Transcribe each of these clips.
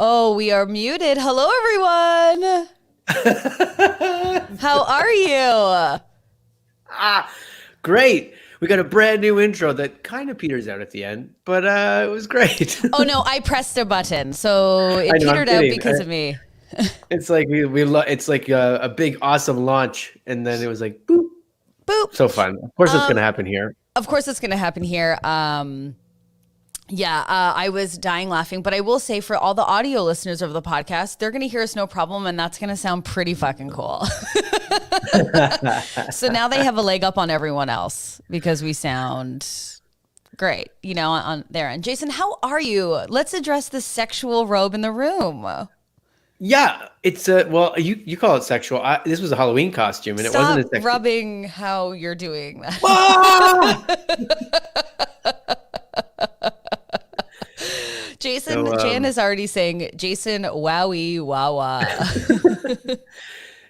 Oh, we are muted. Hello, everyone. How are you? Great. We got a brand new intro that kind of peters out at the end, but it was great. Oh no, I pressed a button, so it I know, I'm petered out kidding. because of me. It's like it's like a big awesome launch, and then it was like boop. Boop. So fun. Of course, it's gonna happen here. Of course, it's going to happen here. I was dying laughing, but I will say for all the audio listeners of the podcast, they're going to hear us no problem, and that's going to sound pretty fucking cool. So now they have a leg up on everyone else because we sound great, on their end. Jason, how are you? Let's address the sexual robe in the room. Yeah, it's well, you call it sexual. This was a Halloween costume, and it wasn't a sexual. Rubbing how you're doing that. Jason, Jan is already saying, Jason, wowie, wawa.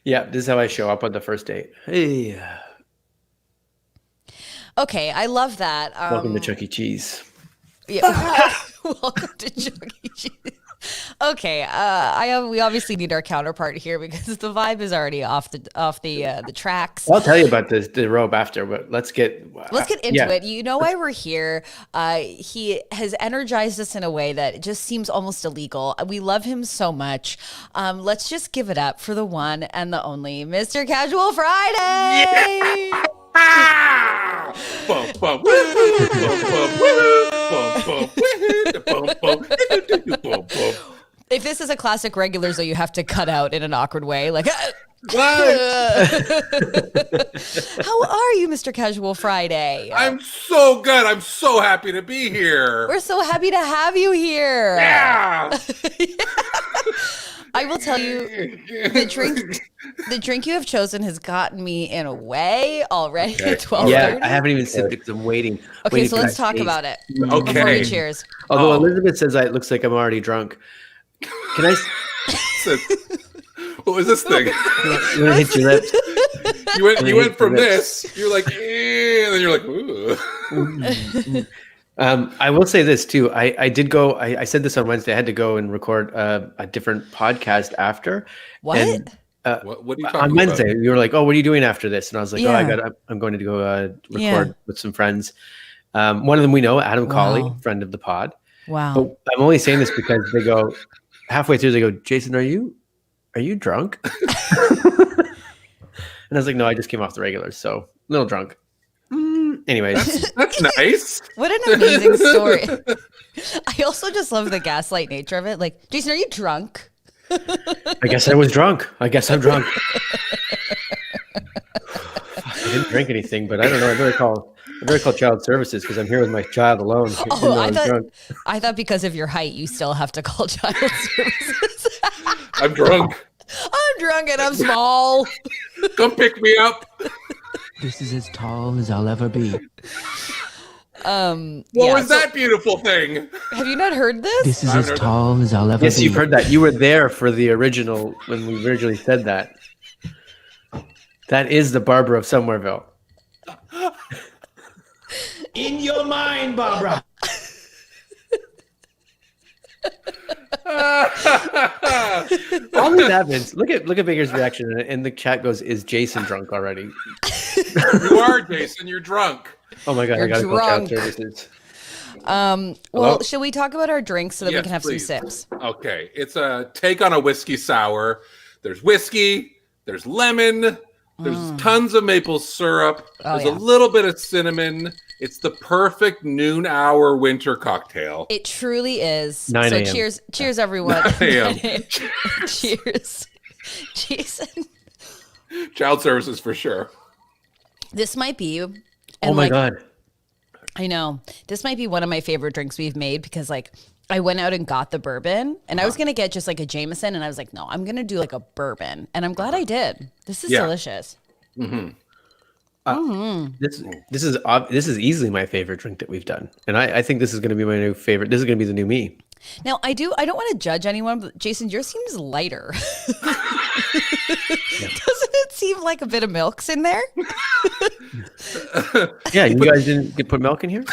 Yeah, this is how I show up on the first date. Hey. Okay, I love that. Welcome to Chuck E. Cheese. Yeah, welcome to Chuck E. Cheese. Okay, we obviously need our counterpart here because the vibe is already off the tracks. I'll tell you about the robe after, but let's get into it. You know why we're here? He has energized us in a way that just seems almost illegal. We love him so much. Let's just give it up for the one and the only Mr. Casual Friday. Yeah! If this is a classic Regulars that you have to cut out in an awkward way, like, how are you, Mr. Casual Friday? I'm so good. I'm so happy to be here. We're so happy to have you here. Yeah. I will tell you, the drink you have chosen has gotten me in a way already at 12:30. Yeah, I haven't even sipped it because I'm waiting. Okay, so let's talk about it. Okay. Before we cheers. Although Elizabeth says it looks like I'm already drunk. Can I? What was this thing? You want to hit your lips? You went from this. You're like, and then you're like, ooh. I will say this too. I did go. I said this on Wednesday. I had to go and record a different podcast after. What? And, what are you talking on Wednesday? about? You were like, "Oh, what are you doing after this?" And I was like, Yeah. I'm going to go record with some friends. One of them we know, Adam Colley, friend of the pod. Wow. But I'm only saying this because they go halfway through. They go, "Jason, are you drunk?" And I was like, "No, I just came off the Regulars, so a little drunk." Anyways, That's nice. What an amazing story. I also just love the gaslight nature of it. Like, Jason, are you drunk? I guess I was drunk. I guess I'm drunk. I didn't drink anything, but I don't know. I better call child services because I'm here with my child alone. Oh, I thought because of your height, you still have to call child services. I'm drunk. I'm drunk and I'm small. Come pick me up. This is as tall as I'll ever be. What was that beautiful thing? Have you not heard this? This is as tall as I'll ever be. Yes, you've heard that. You were there for the original when we originally said that. That is the Barbara of Somerville. In your mind, Barbara. All this happens. Look at Baker's reaction, and the chat goes, "Is Jason drunk already?" You are, Jason. You're drunk. Oh my god, You're I gotta call child drunk. services. Well, should we talk about our drinks so that we Yes, can have please. some sips? Okay, it's a take on a whiskey sour. There's whiskey. There's lemon. There's tons of maple syrup. There's a little bit of cinnamon. It's the perfect noon hour winter cocktail. It truly is. 9 So a.m. cheers everyone. 9 a.m. Cheers. Jason. Child services for sure. This might be Oh my god. I know. This might be one of my favorite drinks we've made because I went out and got the bourbon and I was going to get just like a Jameson and I was like, no, I'm going to do like a bourbon. And I'm glad I did. This is delicious. This is easily my favorite drink that we've done, and I think this is going to be my new favorite. This is going to be the new me. Now, I don't want to judge anyone, but Jason, yours seems lighter. Doesn't it seem like a bit of milk's in there? Yeah, you guys didn't put milk in here?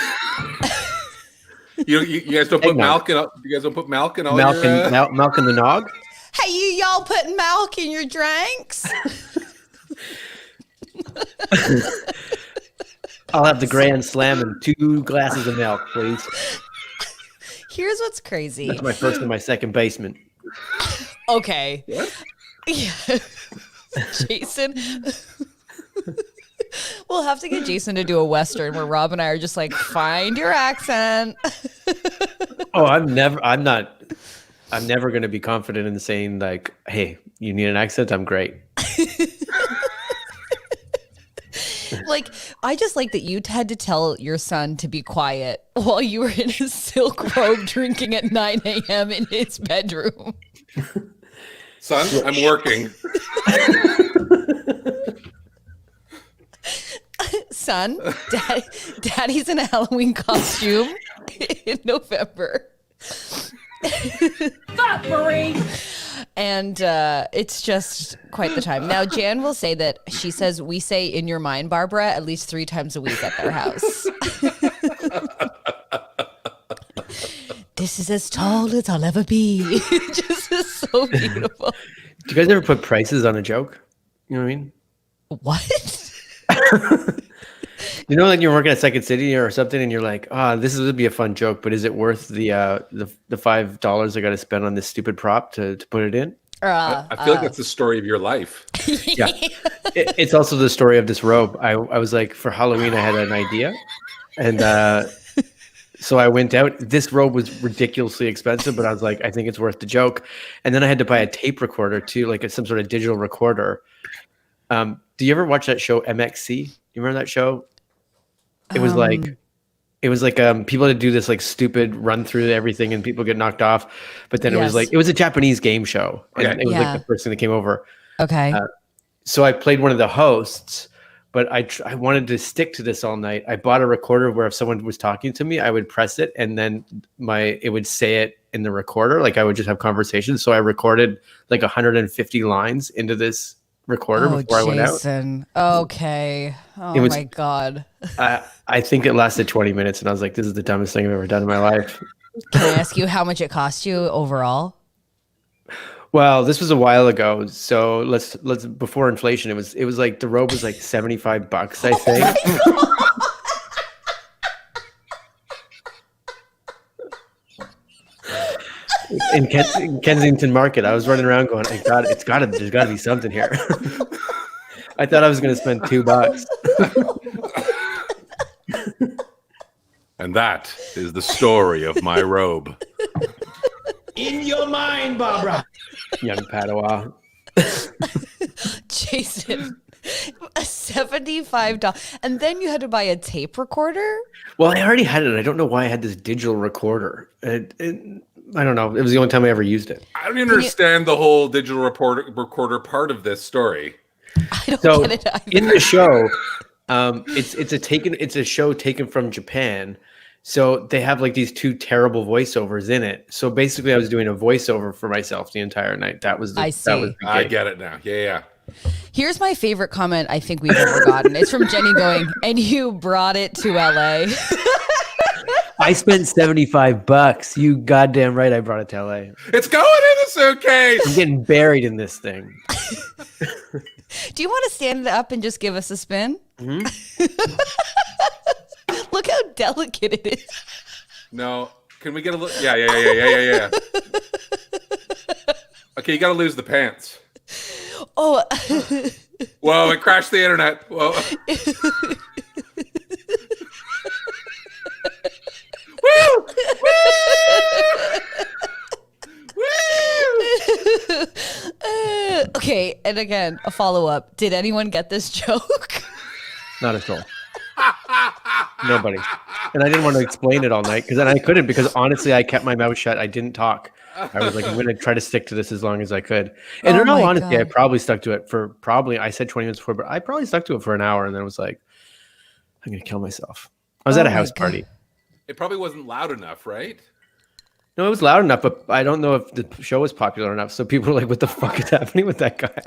You guys don't put Eggnog. milk in. You guys don't put milk in all Milk your. and milk in the nog. Hey, y'all putting milk in your drinks? I'll have the Grand Slam and 2 glasses of milk, please. Here's what's crazy. That's my first and my second basement. Okay. What? Yeah. Jason. We'll have to get Jason to do a Western where Rob and I are just like, find your accent. Oh, I'm never going to be confident in saying like, hey, you need an accent? I'm great. Like, I just like that you had to tell your son to be quiet while you were in his silk robe drinking at 9 a.m. in his bedroom. Son, I'm working. Son, Daddy's in a Halloween costume in November. Fuck, Marie! And it's just quite the time. Now, Jan will say that she says we say in your mind, Barbara, at least 3 times a week at their house. This is as tall as I'll ever be. It just is so beautiful. Do you guys ever put prices on a joke? You know what I mean? What? You know, like you're working at Second City or something, and you're like, this would be a fun joke, but is it worth the $5 I got to spend on this stupid prop to put it in? I feel like that's the story of your life. Yeah. It's also the story of this robe. I was like, for Halloween, I had an idea, and so I went out. This robe was ridiculously expensive, but I was like, I think it's worth the joke. And then I had to buy a tape recorder too, like some sort of digital recorder. Do you ever watch that show MXC? You remember that show? It was like people had to do this like stupid run through everything and people get knocked off. But then it was a Japanese game show. And it was like the first thing that came over. Okay. So I played one of the hosts, but I wanted to stick to this all night. I bought a recorder where if someone was talking to me, I would press it and then it would say it in the recorder. Like I would just have conversations. So I recorded like 150 lines into this recorder before I went out. Okay. Oh my God. I think it lasted 20 minutes and I was like, this is the dumbest thing I've ever done in my life. Can I ask you how much it cost you overall? Well, this was a while ago. So let's before inflation, it was like the robe was like $75, I think. In Kensington Market, I was running around going, there's got to be something here. I thought I was going to spend $2. And that is the story of my robe. In your mind, Barbara. Young Padawan. Jason, $75. And then you had to buy a tape recorder? Well, I already had it. I don't know why I had this digital recorder. I don't know. It was the only time I ever used it. I don't even understand the whole digital recorder part of this story. I don't get it either. In the show, it's a show taken from Japan. So they have like these 2 terrible voiceovers in it. So basically, I was doing a voiceover for myself the entire night. That was I see. I get it now. Yeah. Here's my favorite comment I think we've ever gotten. It's from Jenny going, and you brought it to LA. I spent $75. You goddamn right I brought it to LA. It's going in the suitcase. I'm getting buried in this thing. Do you want to stand up and just give us a spin? Mm-hmm. Look how delicate it is. No. Can we get a little? Yeah. Okay, you got to lose the pants. Oh. Whoa, it crashed the internet. Whoa. Woo! Okay, and again, a follow-up. Did anyone get this joke? Not at all. Nobody. And I didn't want to explain it all night because then I couldn't because honestly, I kept my mouth shut. I didn't talk. I was like, I'm going to try to stick to this as long as I could. And in all honesty, I probably stuck to it for I said 20 minutes before, but I probably stuck to it for an hour and then I was like, I'm going to kill myself. I was at a house party. It probably wasn't loud enough, right? No, it was loud enough, but I don't know if the show was popular enough. So people were like, what the fuck is happening with that guy?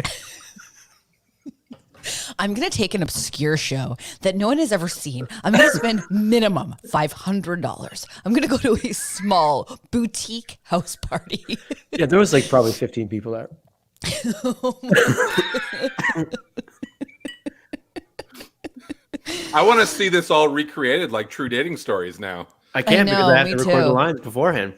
I'm going to take an obscure show that no one has ever seen. I'm going to spend minimum $500. I'm going to go to a small boutique house party. Yeah, there was like probably 15 people there. I want to see this all recreated like True Dating Stories now. I can't because I have me to record the too. lines beforehand.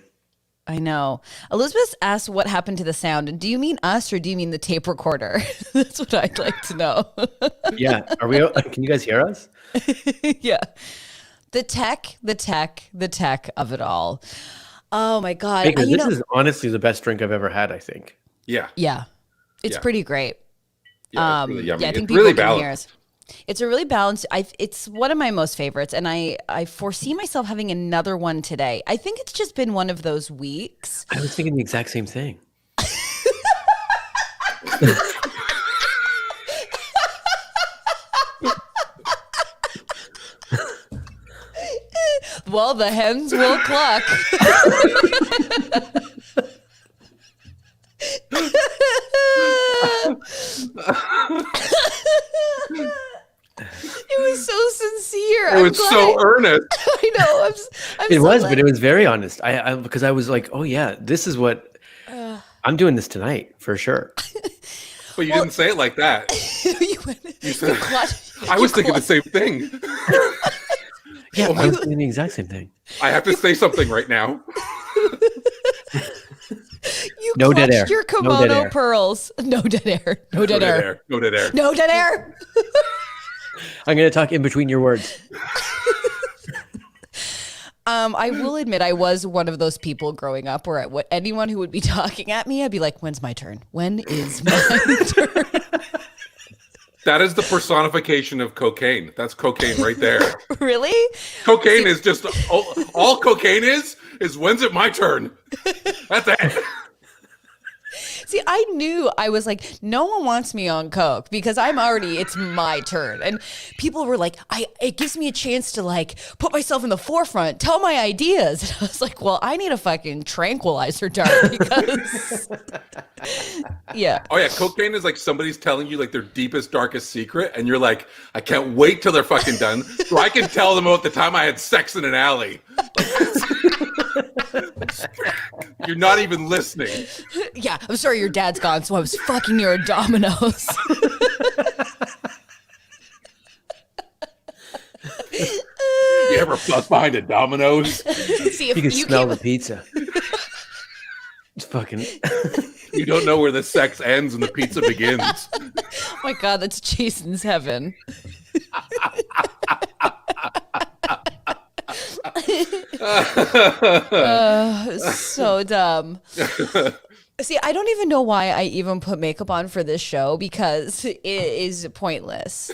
I know. Elizabeth asked what happened to the sound. And do you mean us or do you mean the tape recorder? That's what I'd like to know. Yeah, are we? Can you guys hear us? Yeah. The tech of it all. Oh my God. Because this is honestly the best drink I've ever had, I think. Yeah. Yeah. It's Yeah. pretty great. Yeah, it's really yummy. Yeah, I think It's people really can hear balanced. us. It's a really balanced. It's one of my most favorites, and I foresee myself having another one today. I think it's just been one of those weeks. I was thinking the exact same thing. Well, the hens will cluck. It was so sincere. It was so earnest. I know. I'm It so was, glad. but it was very honest. I because I was like, oh yeah, this is what I'm doing this tonight for sure. But you didn't say it like that. you said- clutched- I was you thinking the clutched- same thing. Yeah, Oh my- I was doing the exact same thing. I have to say something right now. You No dead clutched air. your No dead kimono air. pearls. No dead air. No dead air. No dead air. No dead air. I'm gonna talk in between your words. I will admit I was one of those people growing up where anyone who would be talking at me, I'd be like, when's my turn? When is my turn? That is the personification of cocaine. That's cocaine right there. Really? Cocaine is just all cocaine is when's it my turn? That's it. See, I knew I was like, no one wants me on coke because it's my turn. And people were like, it gives me a chance to like put myself in the forefront, tell my ideas. And I was like, well, I need a fucking tranquilizer dart because yeah. Oh yeah, cocaine is like somebody's telling you like their deepest, darkest secret, and you're like, I can't wait till they're fucking done, so I can tell them about the time I had sex in an alley. You're not even listening. Yeah, I'm sorry your dad's gone, so I was fucking near a Domino's. You ever fuck behind a Domino's? See, if You can smell came- the pizza. It's fucking. You don't know where the sex ends and the pizza begins. Oh my God, that's Jason's heaven. So dumb. See, I don't even know why I even put makeup on for this show because it is pointless.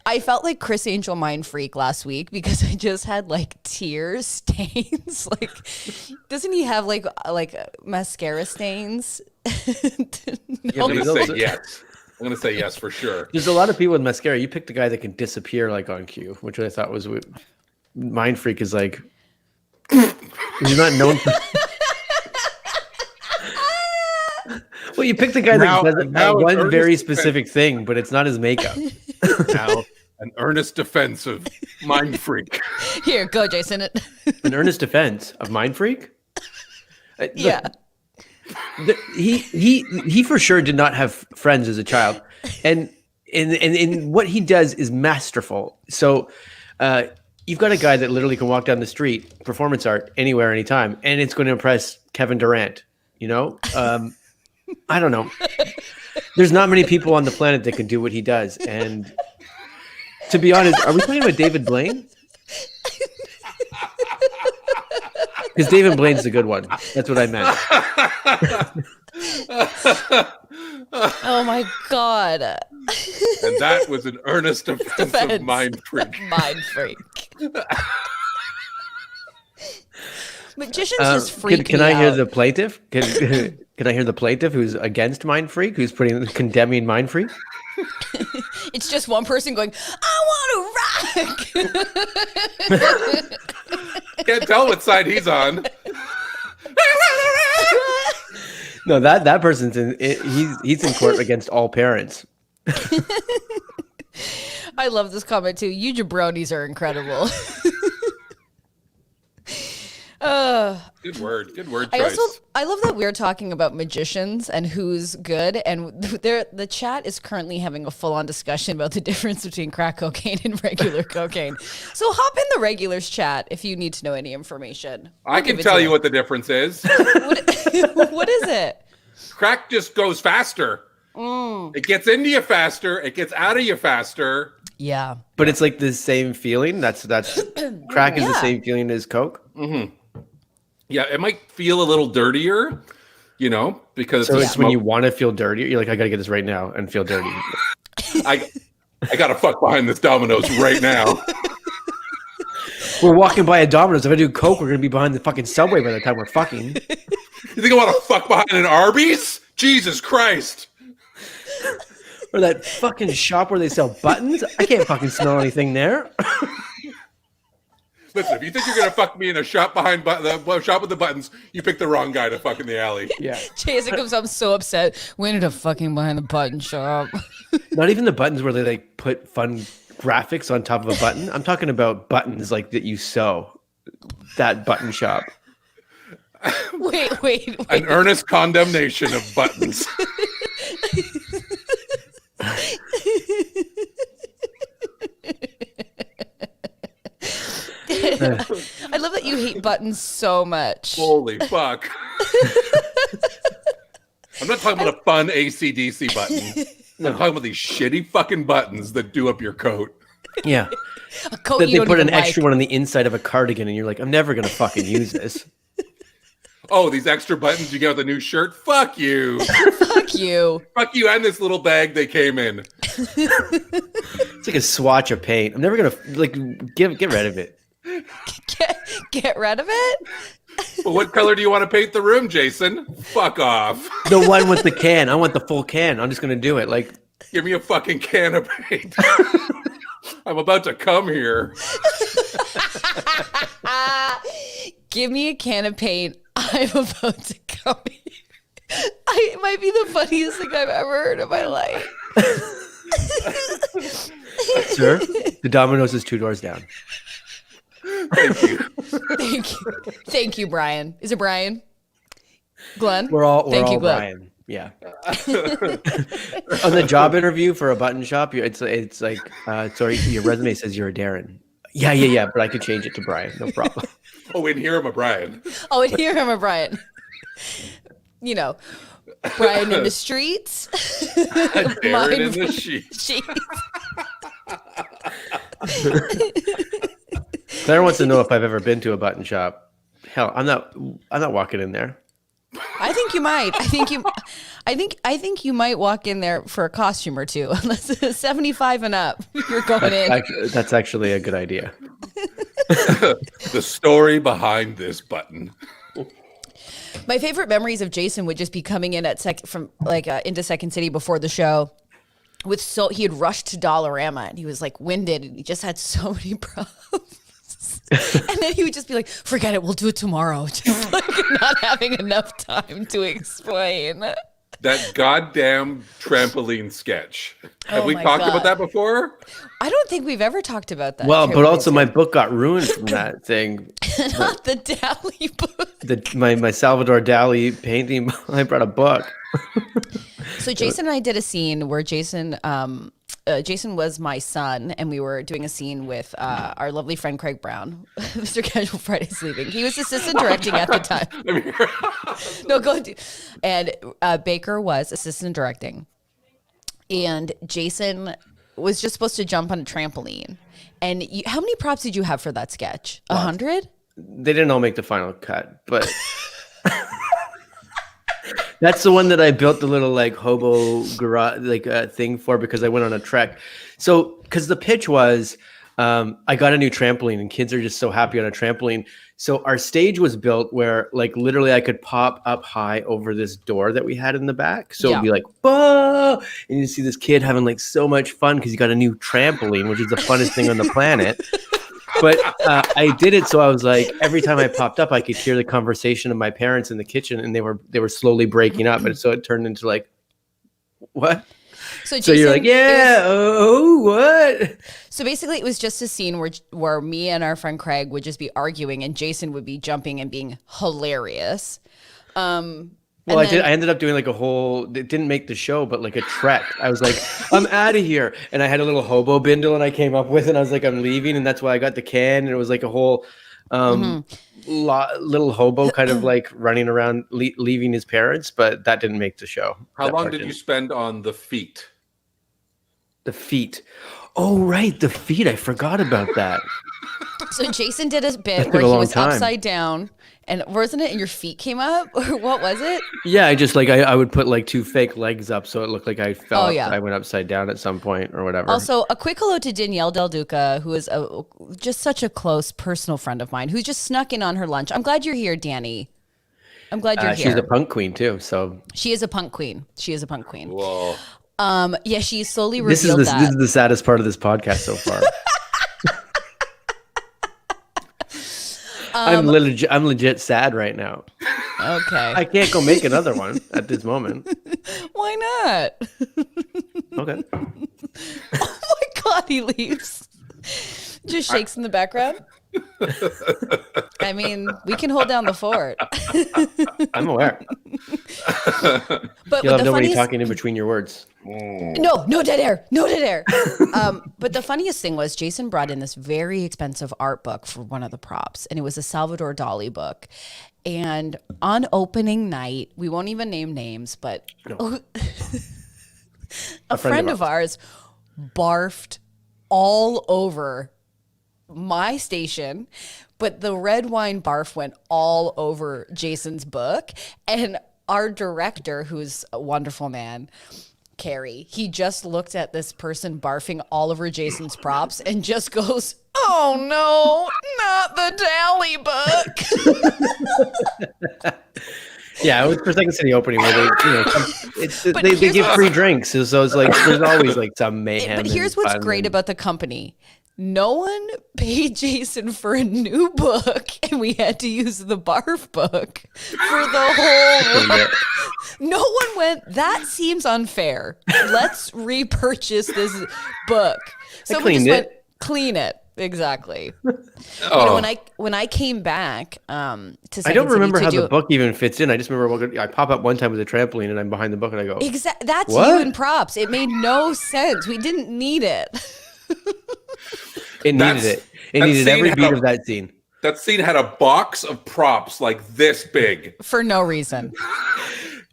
I felt like Chris Angel Mind Freak last week because I just had like tear stains. Like, doesn't he have like mascara stains? I'm but gonna he's say also- yes. I'm gonna say yes for sure. There's a lot of people with mascara. You picked a guy that can disappear like on cue, which I thought was Mind Freak is like. He's not known for. Well, you picked a guy Now- that does now one Ernest- very specific thing, but it's not his makeup. Now, an earnest defense of Mind Freak. Here, go, Jason. An earnest defense of Mind Freak. Look, Yeah. he for sure did not have friends as a child, and what he does is masterful. So, you've got a guy that literally can walk down the street, performance art, anywhere, anytime, and it's going to impress Kevin Durant. You know, I don't know. There's not many people on the planet that can do what he does, and to be honest, are we talking about David Blaine? Because David Blaine's the good one. That's what I meant. Oh my God. And that was an earnest defense of Mind Freak. Mind Freak. Magicians just freak Can me I hear out. the plaintiff? Can I hear the plaintiff who's against Mind Freak, who's condemning Mind Freak? It's just one person going, I want to rock. Can't tell what side he's on. No, that person's he's in court against all parents. I love this comment too. You jabronis are incredible. Good word choice. I love that we're talking about magicians and who's good, and the chat is currently having a full-on discussion about the difference between crack cocaine and regular cocaine. So hop in the regulars chat if you need to know any information. I can tell you what the difference is. What is it? Crack just goes faster. It gets into you faster. It gets out of you faster. Yeah. But it's like the same feeling. That's crack is the same feeling as coke. Mm-hmm. Yeah, it might feel a little dirtier, because so it's when you want to feel dirty. You're like, I gotta get this right now and feel dirty. I gotta fuck behind this Domino's right now. We're walking by a Domino's. If I do coke, we're gonna be behind the fucking Subway by the time we're fucking. You think I want to fuck behind an Arby's? Jesus Christ! Or that fucking shop where they sell buttons. I can't fucking smell anything there. Listen, if you think you're gonna fuck me in a shop behind the shop with the buttons, you picked the wrong guy to fuck in the alley. Yeah. Jason comes up so upset. We ended up fucking behind the button shop. Not even the buttons where they like put fun graphics on top of a button. I'm talking about buttons like that you sew. That button shop. Wait. An earnest condemnation of buttons. I love that you hate buttons so much. Holy fuck. I'm not talking about a fun AC/DC button. I'm talking about these shitty fucking buttons that do up your coat. Yeah. A coat That you they don't put an even extra like. one on the inside of a cardigan and you're like, I'm never going to fucking use this. Oh, these extra buttons you get with a new shirt? Fuck you. Fuck you. Fuck you and this little bag they came in. It's like a swatch of paint. I'm never going to like get rid of it. Get rid of it? Well, what color do you want to paint the room, Jason? Fuck off. The one with the can. I want the full can. I'm just going to do it. Like, give me a fucking can of paint. I'm about to come here. Give me a can of paint. I'm about to come here. It might be the funniest thing I've ever heard in my life. sir, the Domino's is 2 doors down. Thank you. Thank you, Brian. Is it Brian? Glenn? We're all Glenn. Brian. Yeah. On the job interview for a button shop, it's like, sorry, your resume says you're a Darren. Yeah, but I could change it to Brian. No problem. Oh, in here I'm a Brian. Oh, and here I'm a Brian. Brian in the streets. Darren in the sheets. Claire wants to know if I've ever been to a button shop. Hell, I'm not walking in there. I think you might. I think you might walk in there for a costume or two. Unless it's 75 and up, you're going in. That's actually a good idea. The story behind this button. My favorite memories of Jason would just be coming in at into Second City before the show. He had rushed to Dollarama and he was like winded and he just had so many problems. And then he would just be like, forget it, we'll do it tomorrow. Just like not having enough time to explain. That goddamn trampoline sketch. Have we my talked God. about that before? I don't think we've ever talked about that. Well, but also my book got ruined from that thing. Not the Dali book. My Salvador Dali painting. I brought a book. So Jason and I did a scene where Jason was my son, and we were doing a scene with our lovely friend Craig Brown. Mr. Casual Friday's leaving. He was assistant directing at the time. No, go do. And Baker was assistant directing, and Jason was just supposed to jump on a trampoline. And how many props did you have for that sketch? 100? They didn't all make the final cut, but. That's the one that I built the little like hobo garage thing for because I went on a trek. So because the pitch was I got a new trampoline and kids are just so happy on a trampoline. So our stage was built where like literally I could pop up high over this door that we had in the back. So it'd be like, whoa! And you see this kid having like so much fun because he got a new trampoline, which is the funnest thing on the planet. But I did it so I was like, every time I popped up, I could hear the conversation of my parents in the kitchen, and they were slowly breaking up, and so it turned into like, what? So, So you're like, yeah, oh, what? So basically, it was just a scene where me and our friend Craig would just be arguing, and Jason would be jumping and being hilarious. Well, I ended up doing like a whole, it didn't make the show, but like a trek. I was like, I'm out of here. And I had a little hobo bindle and I came up with it. And I was like, I'm leaving. And that's why I got the can. And it was like a whole little hobo kind of like running around leaving his parents. But that didn't make the show. How long did you spend on the feet? The feet. Oh, right. The feet. I forgot about that. So Jason did a bit where he was upside down. And wasn't it? And your feet came up, or what was it? Yeah, I just like I would put like two fake legs up, so it looked like I fell. I went upside down at some point or whatever. Also, a quick hello to Danielle Del Duca, who is just such a close personal friend of mine, who just snuck in on her lunch. I'm glad you're here, Danny. I'm glad you're here. She's a punk queen too, so she is a punk queen. She is a punk queen. Whoa. Yeah, she slowly revealed that. This is the saddest part of this podcast so far. I'm legit sad right now. Okay. I can't go make another one at this moment. Why not? Okay. Oh my God, he leaves. Just shakes in the background. I mean, we can hold down the fort. I'm aware. But you'll have nobody talking in between your words. No dead air. But the funniest thing was Jason brought in this very expensive art book for one of the props, and it was a Salvador Dali book. And on opening night, we won't even name names, but a friend of ours barfed all over my station, but the red wine barf went all over Jason's book. And our director, who's a wonderful man, Carrie, he just looked at this person barfing all over Jason's props and just goes, "Oh no, not the Dally book." Yeah, it was for Second City opening where they give free drinks, so it's like there's always like some mayhem. But here's what's great about the company. No one paid Jason for a new book, and we had to use the Barf book for the whole. No one went, "That seems unfair. Let's repurchase this book." So we just went, "Clean it." Exactly. When I came back to Second I don't remember City how the book even fits in. I just remember I pop up one time with a trampoline and I'm behind the book and I go, That's what? you in props. It made no sense. We didn't need it. It needed it. It needed every beat of that scene. That scene had a box of props like this big. For no reason.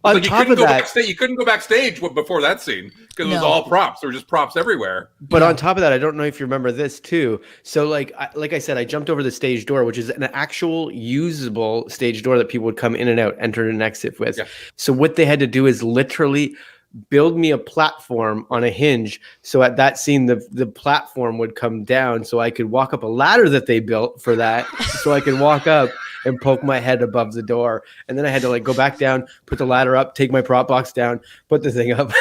On top of that, you couldn't go backstage before that scene because it was all props. There were just props everywhere. But on top of that, I don't know if you remember this too. So like I said, I jumped over the stage door, which is an actual usable stage door that people would come in and out, enter and exit with. Yeah. So what they had to do is literally build me a platform on a hinge. So at that scene, the platform would come down so I could walk up a ladder that they built for that. So I could walk up and poke my head above the door. And then I had to like go back down, put the ladder up, take my prop box down, put the thing up.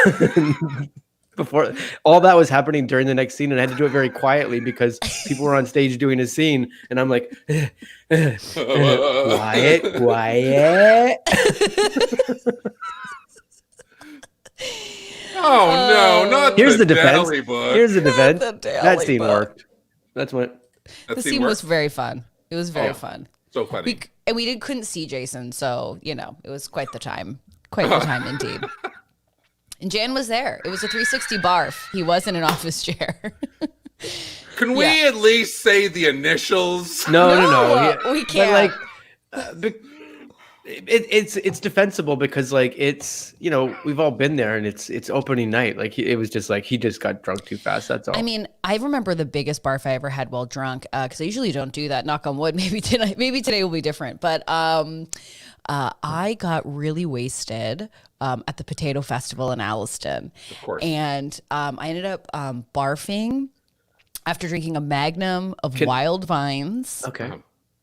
Before all that was happening during the next scene, and I had to do it very quietly because people were on stage doing a scene, and I'm like, quiet. Oh no, not here's the defense. Here's the defense. That scene worked. That's what. The scene was very fun. It was very fun. So funny. We couldn't see Jason, so it was quite the time. Quite the time indeed. And Jan was there. It was a 360 barf. He was in an office chair. Can we at least say the initials? No. We can't. But like, it's defensible because like it's we've all been there and it's opening night. Like it was just like he just got drunk too fast. That's all. I mean, I remember the biggest barf I ever had while drunk because I usually don't do that. Knock on wood. Maybe today will be different. But I got really wasted at the Potato Festival in Alliston. Of course. And I ended up barfing after drinking a magnum of Wild Vines. Okay.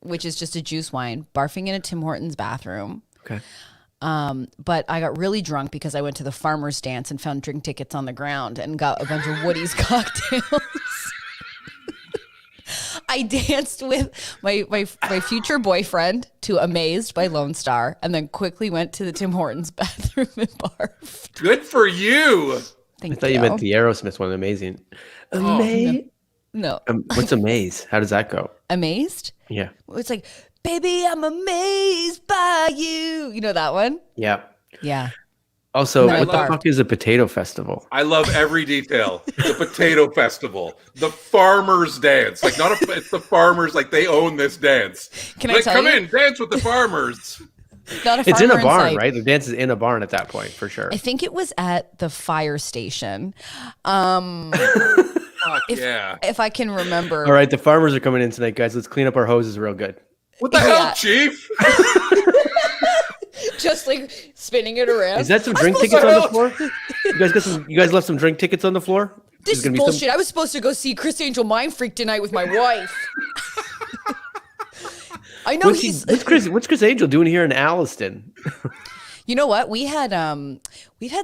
Which is just a juice wine, barfing in a Tim Hortons bathroom. Okay. But I got really drunk because I went to the farmer's dance and found drink tickets on the ground and got a bunch of Woody's cocktails. I danced with my future boyfriend to Amazed by Lone Star and then quickly went to the Tim Hortons bathroom and barfed. Good for you. Thank I thought you meant the Aerosmith one. Amazing. No. What's amaze? How does that go? Amazed? Yeah. It's like, baby, I'm amazed by you. You know that one? Yeah. Yeah. Also, No, what the Barf. fuck is a potato festival? I love every detail. The potato festival, the farmers dance. Like it's the farmers. Like they own this dance. Can I Like, tell come you? in, dance with the farmers. Not a It's in a farmer barn, sight. right? The dance is in a barn at that point, for sure. I think it was at the fire station. Fuck yeah. If I can remember. All right, the farmers are coming in tonight, guys. Let's clean up our hoses real good. What the hell, Chief? Just like spinning it around. Is that some drink tickets on the floor? You guys left some drink tickets on the floor? This is bullshit. I was supposed to go see Chris Angel Mind Freak tonight with my wife. I know What's Chris Angel doing here in Alliston? You know what? We've had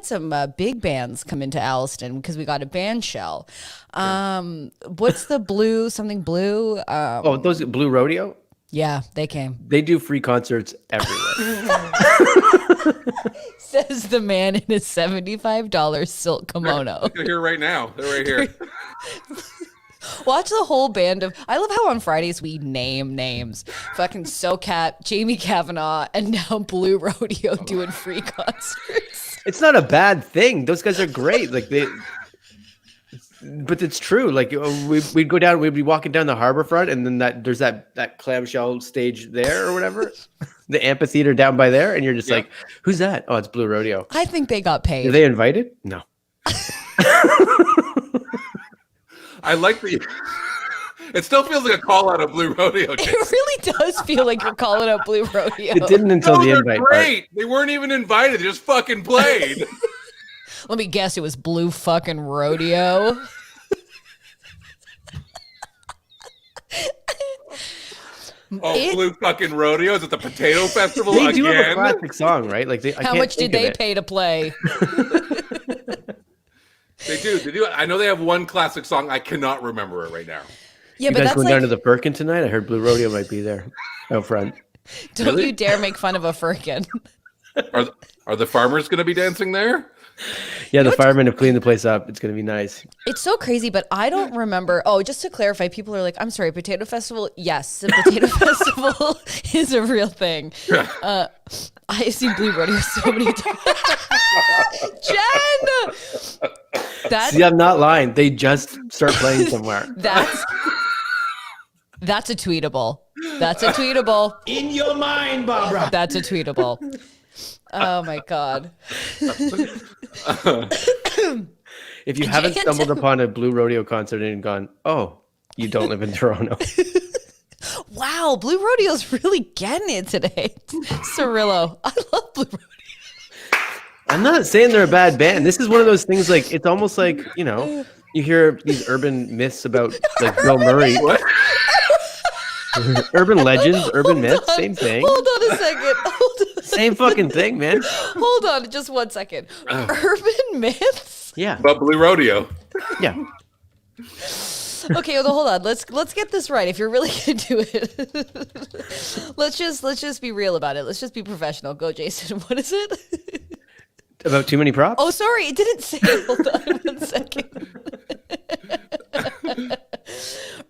some big bands come into Alliston because we got a band shell. What's the blue? Something blue? Those Blue Rodeo? Yeah, they came. They do free concerts everywhere. Says the man in his $75 silk kimono. They're here right now. They're right here. Watch the whole band of. I love how on Fridays we name names. Fucking SoCat, Jamie Kavanaugh, and now Blue Rodeo doing free concerts. It's not a bad thing. Those guys are great. But it's true. Like we'd go down, we'd be walking down the harbor front, and then there's that clamshell stage there or whatever, the amphitheater down by there, and you're just like, who's that? Oh, it's Blue Rodeo. I think they got paid. Are they invited? No. I like the. It still feels like a call out of Blue Rodeo. It really does feel like you're calling out Blue Rodeo. It didn't until the they're invite great. part. They weren't even invited. They just fucking played. Let me guess, it was Blue fucking Rodeo. Blue fucking Rodeo is at the Potato Festival They again. do have a classic song, right? Like How much did they pay to play? They do. I know they have one classic song. I cannot remember it right now. Yeah, You but guys that's going like, down to the Birkin tonight? I heard Blue Rodeo might be there out front. don't you dare make fun of a firkin. Are the farmers going to be dancing there? Yeah, the firemen have cleaned the place up. It's going to be nice. It's so crazy, but I don't remember. Oh, just to clarify, people are like, I'm sorry, Potato Festival? Yes, the Potato Festival is a real thing. I've seen Blue Rodeo so many times. Jen! See, I'm not lying. They just start playing somewhere. That's a tweetable. That's a tweetable. In your mind, Barbara. That's a tweetable. Oh my God. If you haven't stumbled upon a Blue Rodeo concert and gone, oh, you don't live in Toronto. Wow, Blue Rodeo's really getting it today. Cirillo. I love Blue Rodeo. I'm not saying they're a bad band. This is one of those things like, it's almost like, you hear these urban myths about like Bill Murray. What? Urban legends, urban myths, same thing. Hold on a second. Same fucking thing, man. Hold on just 1 second. Urban myths? Yeah. About Blue Rodeo. Yeah. Okay, well, hold on. Let's get this right. If you're really gonna do it, let's just be real about it. Let's just be professional. Go, Jason. What is it? About too many props? Oh, sorry, it didn't say. Hold on 1 second.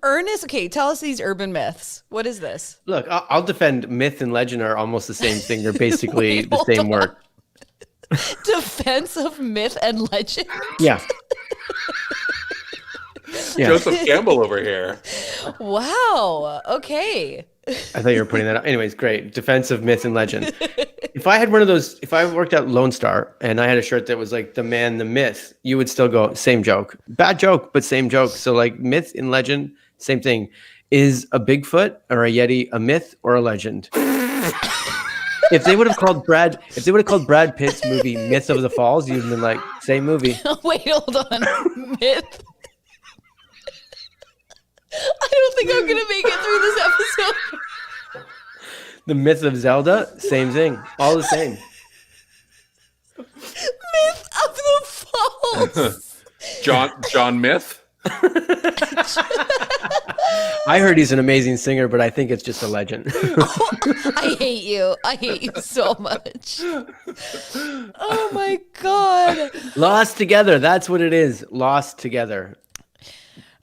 Ernest, okay, tell us these urban myths. What is this? Look, I'll defend myth and legend are almost the same thing. They're basically Wait, the hold same on. word. Defense of myth and legend. Yeah. Yeah. Joseph Campbell over here. Wow. Okay. I thought you were putting that up. Anyways, great. Defense of myth and legend. If I had one of those, if I worked at Lone Star and I had a shirt that was like the man, the myth, you would still go, same joke. Bad joke, but same joke. So like myth and legend, same thing. Is a Bigfoot or a Yeti a myth or a legend? If they would have called Brad Pitt's movie Myth of the Falls, you'd have been like, same movie. Wait, hold on. Myth. I don't think I'm gonna make it through this episode. The Myth of Zelda, same thing. All the same. Myth of the Falls. John Myth. I heard he's an amazing singer, but I think it's just a legend. I hate you. I hate you so much. Oh my God. Lost Together. That's what it is. Lost Together.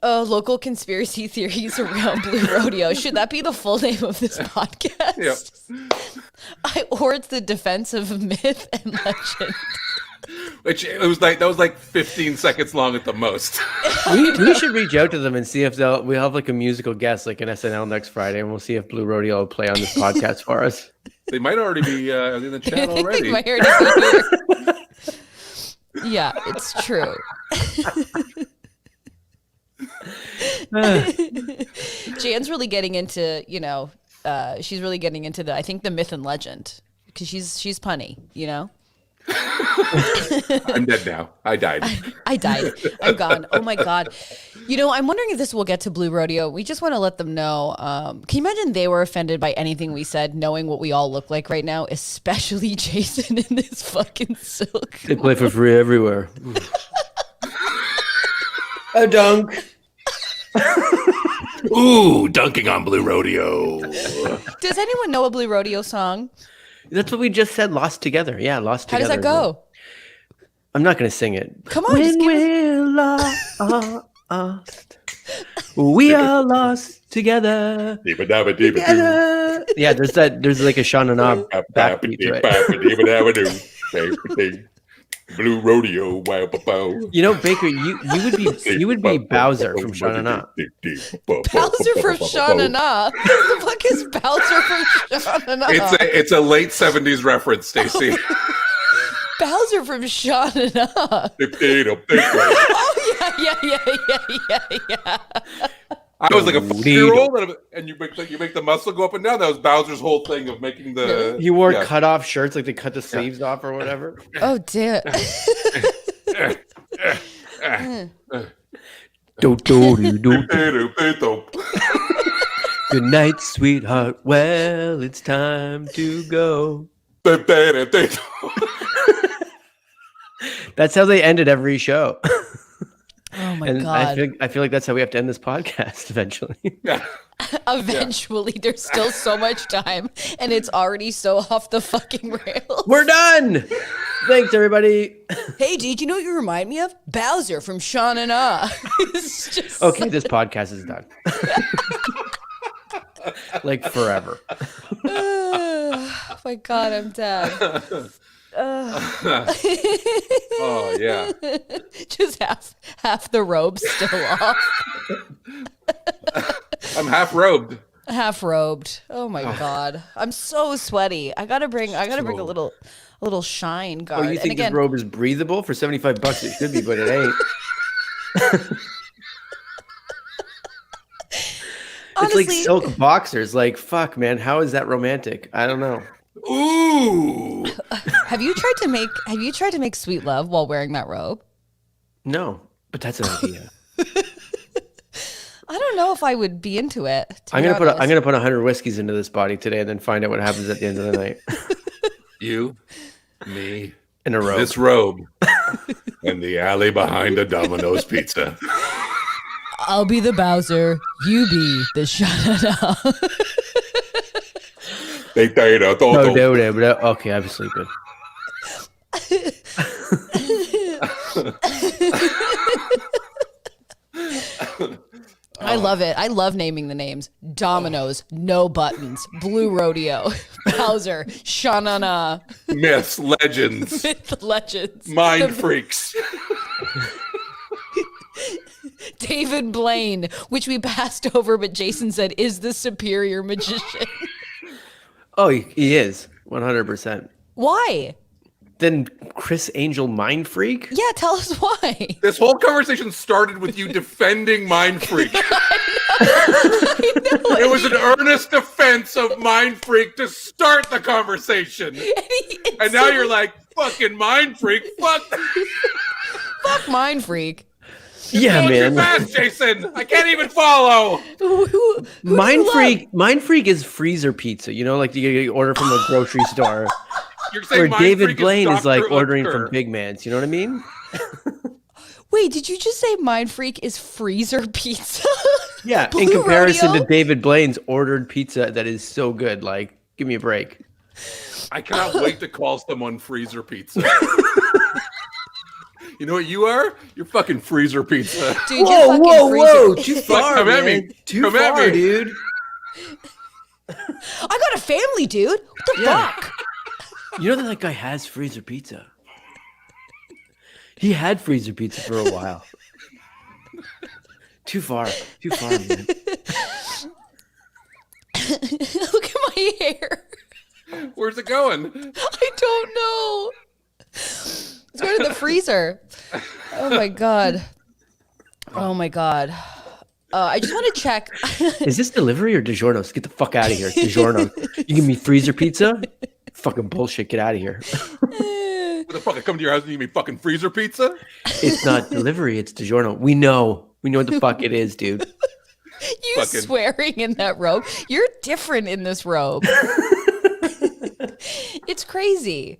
Local conspiracy theories around Blue Rodeo. Should that be the full name of this podcast? Yep. Or it's the defense of myth and legend. Which it was like that was like 15 seconds long at the most. We should reach out to them and see if we'll have like a musical guest, like an SNL next Friday, and we'll see if Blue Rodeo will play on this podcast for us. They might already be in the chat already. They might already be here. Yeah, it's true. Jan's really getting into, she's really getting into I think the myth and legend, because she's punny, I'm dead now. I died. I died. I'm gone. Oh my God. I'm wondering if this will get to Blue Rodeo. We just want to let them know. Can you imagine they were offended by anything we said, knowing what we all look like right now, especially Jason in this fucking silk? They play for free everywhere. A dunk. Ooh, dunking on Blue Rodeo. Does anyone know a Blue Rodeo song? That's what we just said. Lost Together. Yeah, Lost How Together. does that go? I'm not going to sing it. Come on, When just give we're lost, we are lost together. Together. Yeah, there's like a Sean and Knob backbeat to it. Blue Rodeo. Baker, you would be Bowser from Sean and Knob. Bowser from Sean and Knob. What the fuck is Bowser from Sean and Knob? It's a late 70s reference, Stacey. Bowser from Sean and Knob. Oh yeah. I was like a 4-year-old, and you make the muscle go up and down. That was Bowser's whole thing of making the. He wore cut off shirts, like they cut the sleeves off or whatever. Oh dear. Good night, sweetheart. Well, it's time to go. That's how they ended every show. Oh my God. I feel like that's how we have to end this podcast eventually. Yeah. Eventually, there's still so much time, and it's already so off the fucking rails. We're done. Thanks, everybody. Hey, dude, you know what you remind me of? Bowser from Sean and It's just okay, this podcast is done. Like forever. Oh my God, I'm dead. Oh yeah. Just half the robe still off. I'm half robed. Half robed. Oh my God. I'm so sweaty. I gotta bring a little shine guard. Oh, you think this robe is breathable? For $75 it should be, but it ain't. Honestly, it's like silk boxers. Like, fuck, man, how is that romantic? I don't know. Ooh. Have you tried to make sweet love while wearing that robe? No, but that's an idea. I don't know if I would be into it. I'm gonna put 100 whiskeys into this body today, and then find out what happens at the end of the night. You, me, in a robe. This robe, and the alley behind a Domino's Pizza. I'll be the Bowser. You be the Shana. Okay, I'm sleeping. I love it. I love naming the names. Domino's, no buttons, Blue Rodeo, Bowser, Shanana. Myths, legends. Legends. Mind freaks. David Blaine, which we passed over, but Jason said is the superior magician. Oh, he is 100%. Why? Then Chris Angel Mind Freak? Yeah, tell us why. This whole conversation started with you defending Mind Freak. I know. It was an earnest defense of Mind Freak to start the conversation. And now you're like, fucking Mind Freak. Fuck Mind Freak. Yeah, man. Too fast, Jason. I can't even follow. Mind Freak is freezer pizza. You know, like you order from a grocery store. You're saying where Mind David Freak Blaine is like Dr. ordering Utker. from Big Man's. You know what I mean? Wait, did you just say Mind Freak is freezer pizza? Yeah, in comparison to David Blaine's ordered pizza that is so good. Like, give me a break. I cannot wait to call someone freezer pizza. You know what you are? You're fucking freezer pizza. Dude, whoa. Too far, Come at man. me. Too Come at far, me. dude. I got a family, dude. What the fuck? You know that guy has freezer pizza. He had freezer pizza for a while. Too far, man. Look at my hair. Where's it going? I don't know. It's going to the freezer. Oh my god. I just want to check. Is this delivery or DiGiorno's? Get the fuck out of here. DiGiorno. You give me freezer pizza? Fucking bullshit. Get out of here. What the fuck? I come to your house and you give me fucking freezer pizza? It's not delivery. It's DiGiorno. We know what the fuck it is, dude. You Fucking- swearing in that robe. You're different in this robe. It's crazy.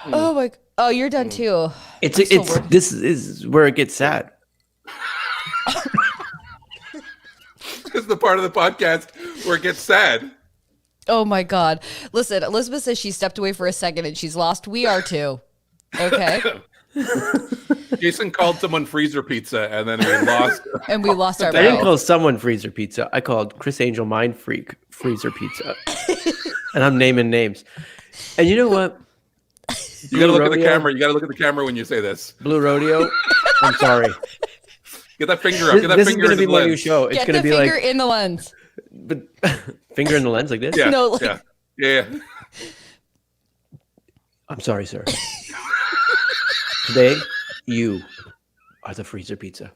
Oh my. Oh, you're done too. This is where it gets sad. This is the part of the podcast where it gets sad. Oh my god. Listen, Elizabeth says she stepped away for a second and she's lost. We are too. Okay. Jason called someone freezer pizza and then we lost. And we lost our I didn't mouth. call someone freezer pizza. I called Chris Angel Mind Freak freezer pizza. And I'm naming names. And you know what? You gotta look at the camera. You gotta look at the camera when you say this. Blue Rodeo. I'm sorry. Get that finger up. Get that This is finger going to in be the my new lens. show. It's Get going the to be finger like in the lens. but finger in the lens like this. Yeah, No, like- yeah. I'm sorry, sir. Today, you are the freezer pizza.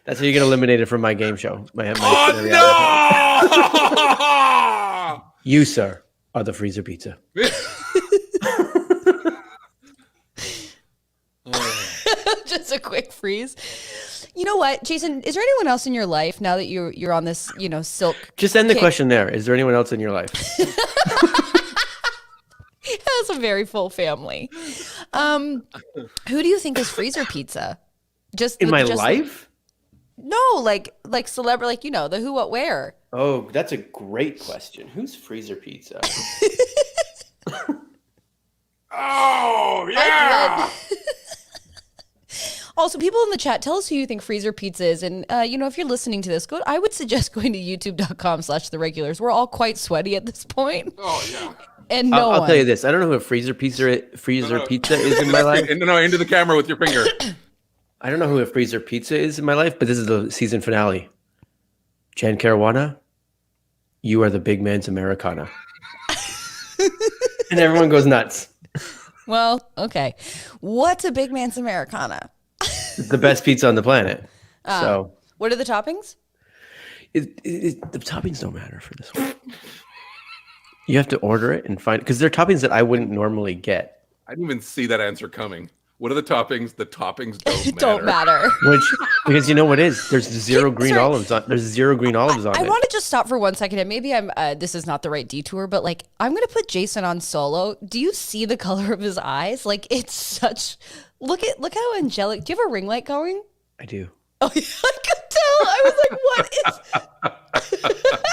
That's how you get eliminated from my game show. Oh no! You, sir, are the freezer pizza. Just a quick freeze. You know what, Jason? Is there anyone else in your life now that you're on this, silk? Just end the kick? question there. Is there anyone else in your life? Has a very full family. Who do you think is freezer pizza? In my life? No, like celebrity, like the who, what, where. Oh, that's a great question. Who's freezer pizza? Oh yeah! Also, people in the chat, tell us who you think freezer pizza is, and if you're listening to this, I would suggest going to youtube.com/theregulars. We're all quite sweaty at this point, Oh yeah! and I'll tell you this. I don't know who a freezer pizza is in my life. No, into the camera with your finger. I don't know who a freezer pizza is in my life, but this is the season finale. Jan Caruana, you are the big man's Americana. And everyone goes nuts. Well, okay. What's a big man's Americana? It's the best pizza on the planet. So What are the toppings? the toppings don't matter for this one. You have to order it and find because they're toppings that I wouldn't normally get. I didn't even see that answer coming. What are the toppings? The toppings It don't matter. don't matter. Because you know what is? There's zero green olives on. There's zero green olives on I it. want to just stop for 1 second, and maybe this is not the right detour, but I'm going to put Jason on solo. Do you see the color of his eyes? It's such. Look how angelic. Do you have a ring light going? I do. Oh, yeah, I could tell. I was like, what is?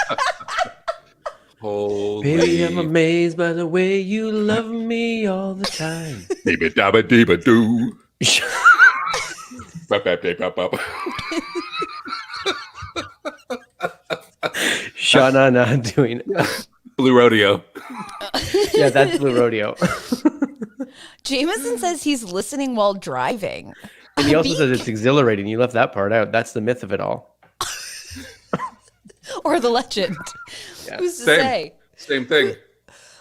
Holy. Baby, I'm amazed by the way you love me all the time. Deeba dabba deeba doo. Bap, bap, bap, bap, bap. Shauna doing. Blue Rodeo. Yeah, that's Blue Rodeo. Jameson says he's listening while driving. And he also says it's exhilarating. You left that part out. That's the myth of it all. Or the legend. Who's to say? Same thing.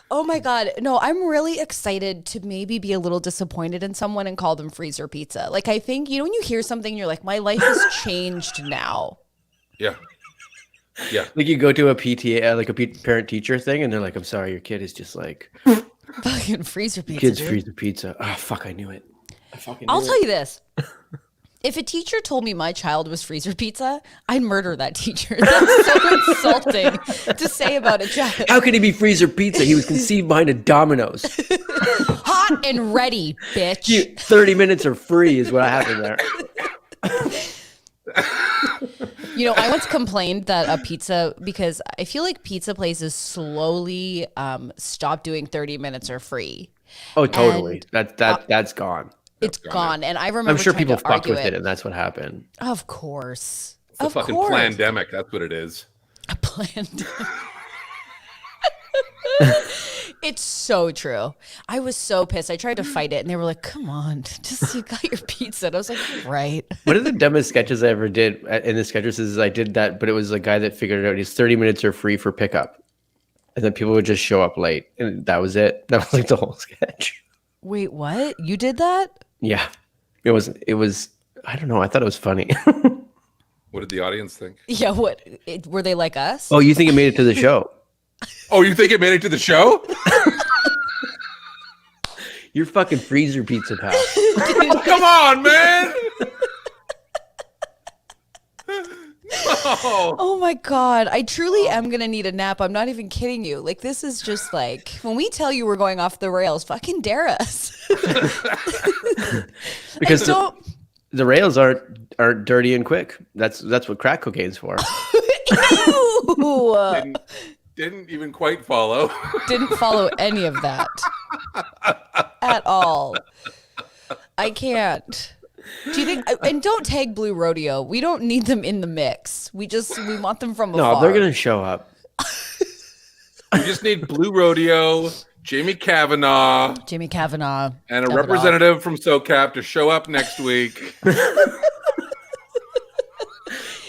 Oh my God. No, I'm really excited to maybe be a little disappointed in someone and call them freezer pizza. I think, when you hear something, you're like, my life has changed now. Yeah. Yeah. Like you go to a PTA, like a parent-teacher thing, and they're like, I'm sorry, your kid is just like... Fucking freezer pizza. Kid's dude. freezer pizza. Oh, fuck, I knew it. I'll tell you this. If a teacher told me my child was freezer pizza, I'd murder that teacher. That's so insulting to say about a child. How could he be freezer pizza? He was conceived behind a Domino's. Hot and ready, bitch. 30 minutes are free is what happened there. You know, I once complained that a pizza, because I feel like pizza places slowly stop doing 30 minutes are free. Oh, totally. That's gone. It's gone. And I remember I'm sure trying people to fucked argue with it, and that's what happened. Of course. It's a fucking pandemic. That's what it is. A pandemic. It's so true. I was so pissed. I tried to fight it, and they were like, come on, just you got your pizza. And I was like, right. One of the dumbest sketches I ever did in the sketches is I did that, but it was a guy that figured it out. He's 30 minutes are free for pickup. And then people would just show up late. And that was it. That was like the whole sketch. Wait, what? You did that? Yeah. It was, I don't know. I thought it was funny. What did the audience think? Yeah, what? Were they like us? Oh, you think it made it to the show? Oh, you think it made it to the show? You're fucking freezer pizza, pal. Oh, come on, man. No. Oh my God. I truly am going to need a nap. I'm not even kidding you. Like, this is just like, when we tell you we're going off the rails, fucking dare us. Because the rails aren't dirty and quick. That's what crack cocaine's for. Ew. Didn't even quite follow. Didn't follow any of that at all. I can't. Do you think? And don't tag Blue Rodeo. We don't need them in the mix. We want them from afar. No, they're gonna show up. We just need Blue Rodeo, Jamie Kavanaugh, and a representative from SoCap to show up next week.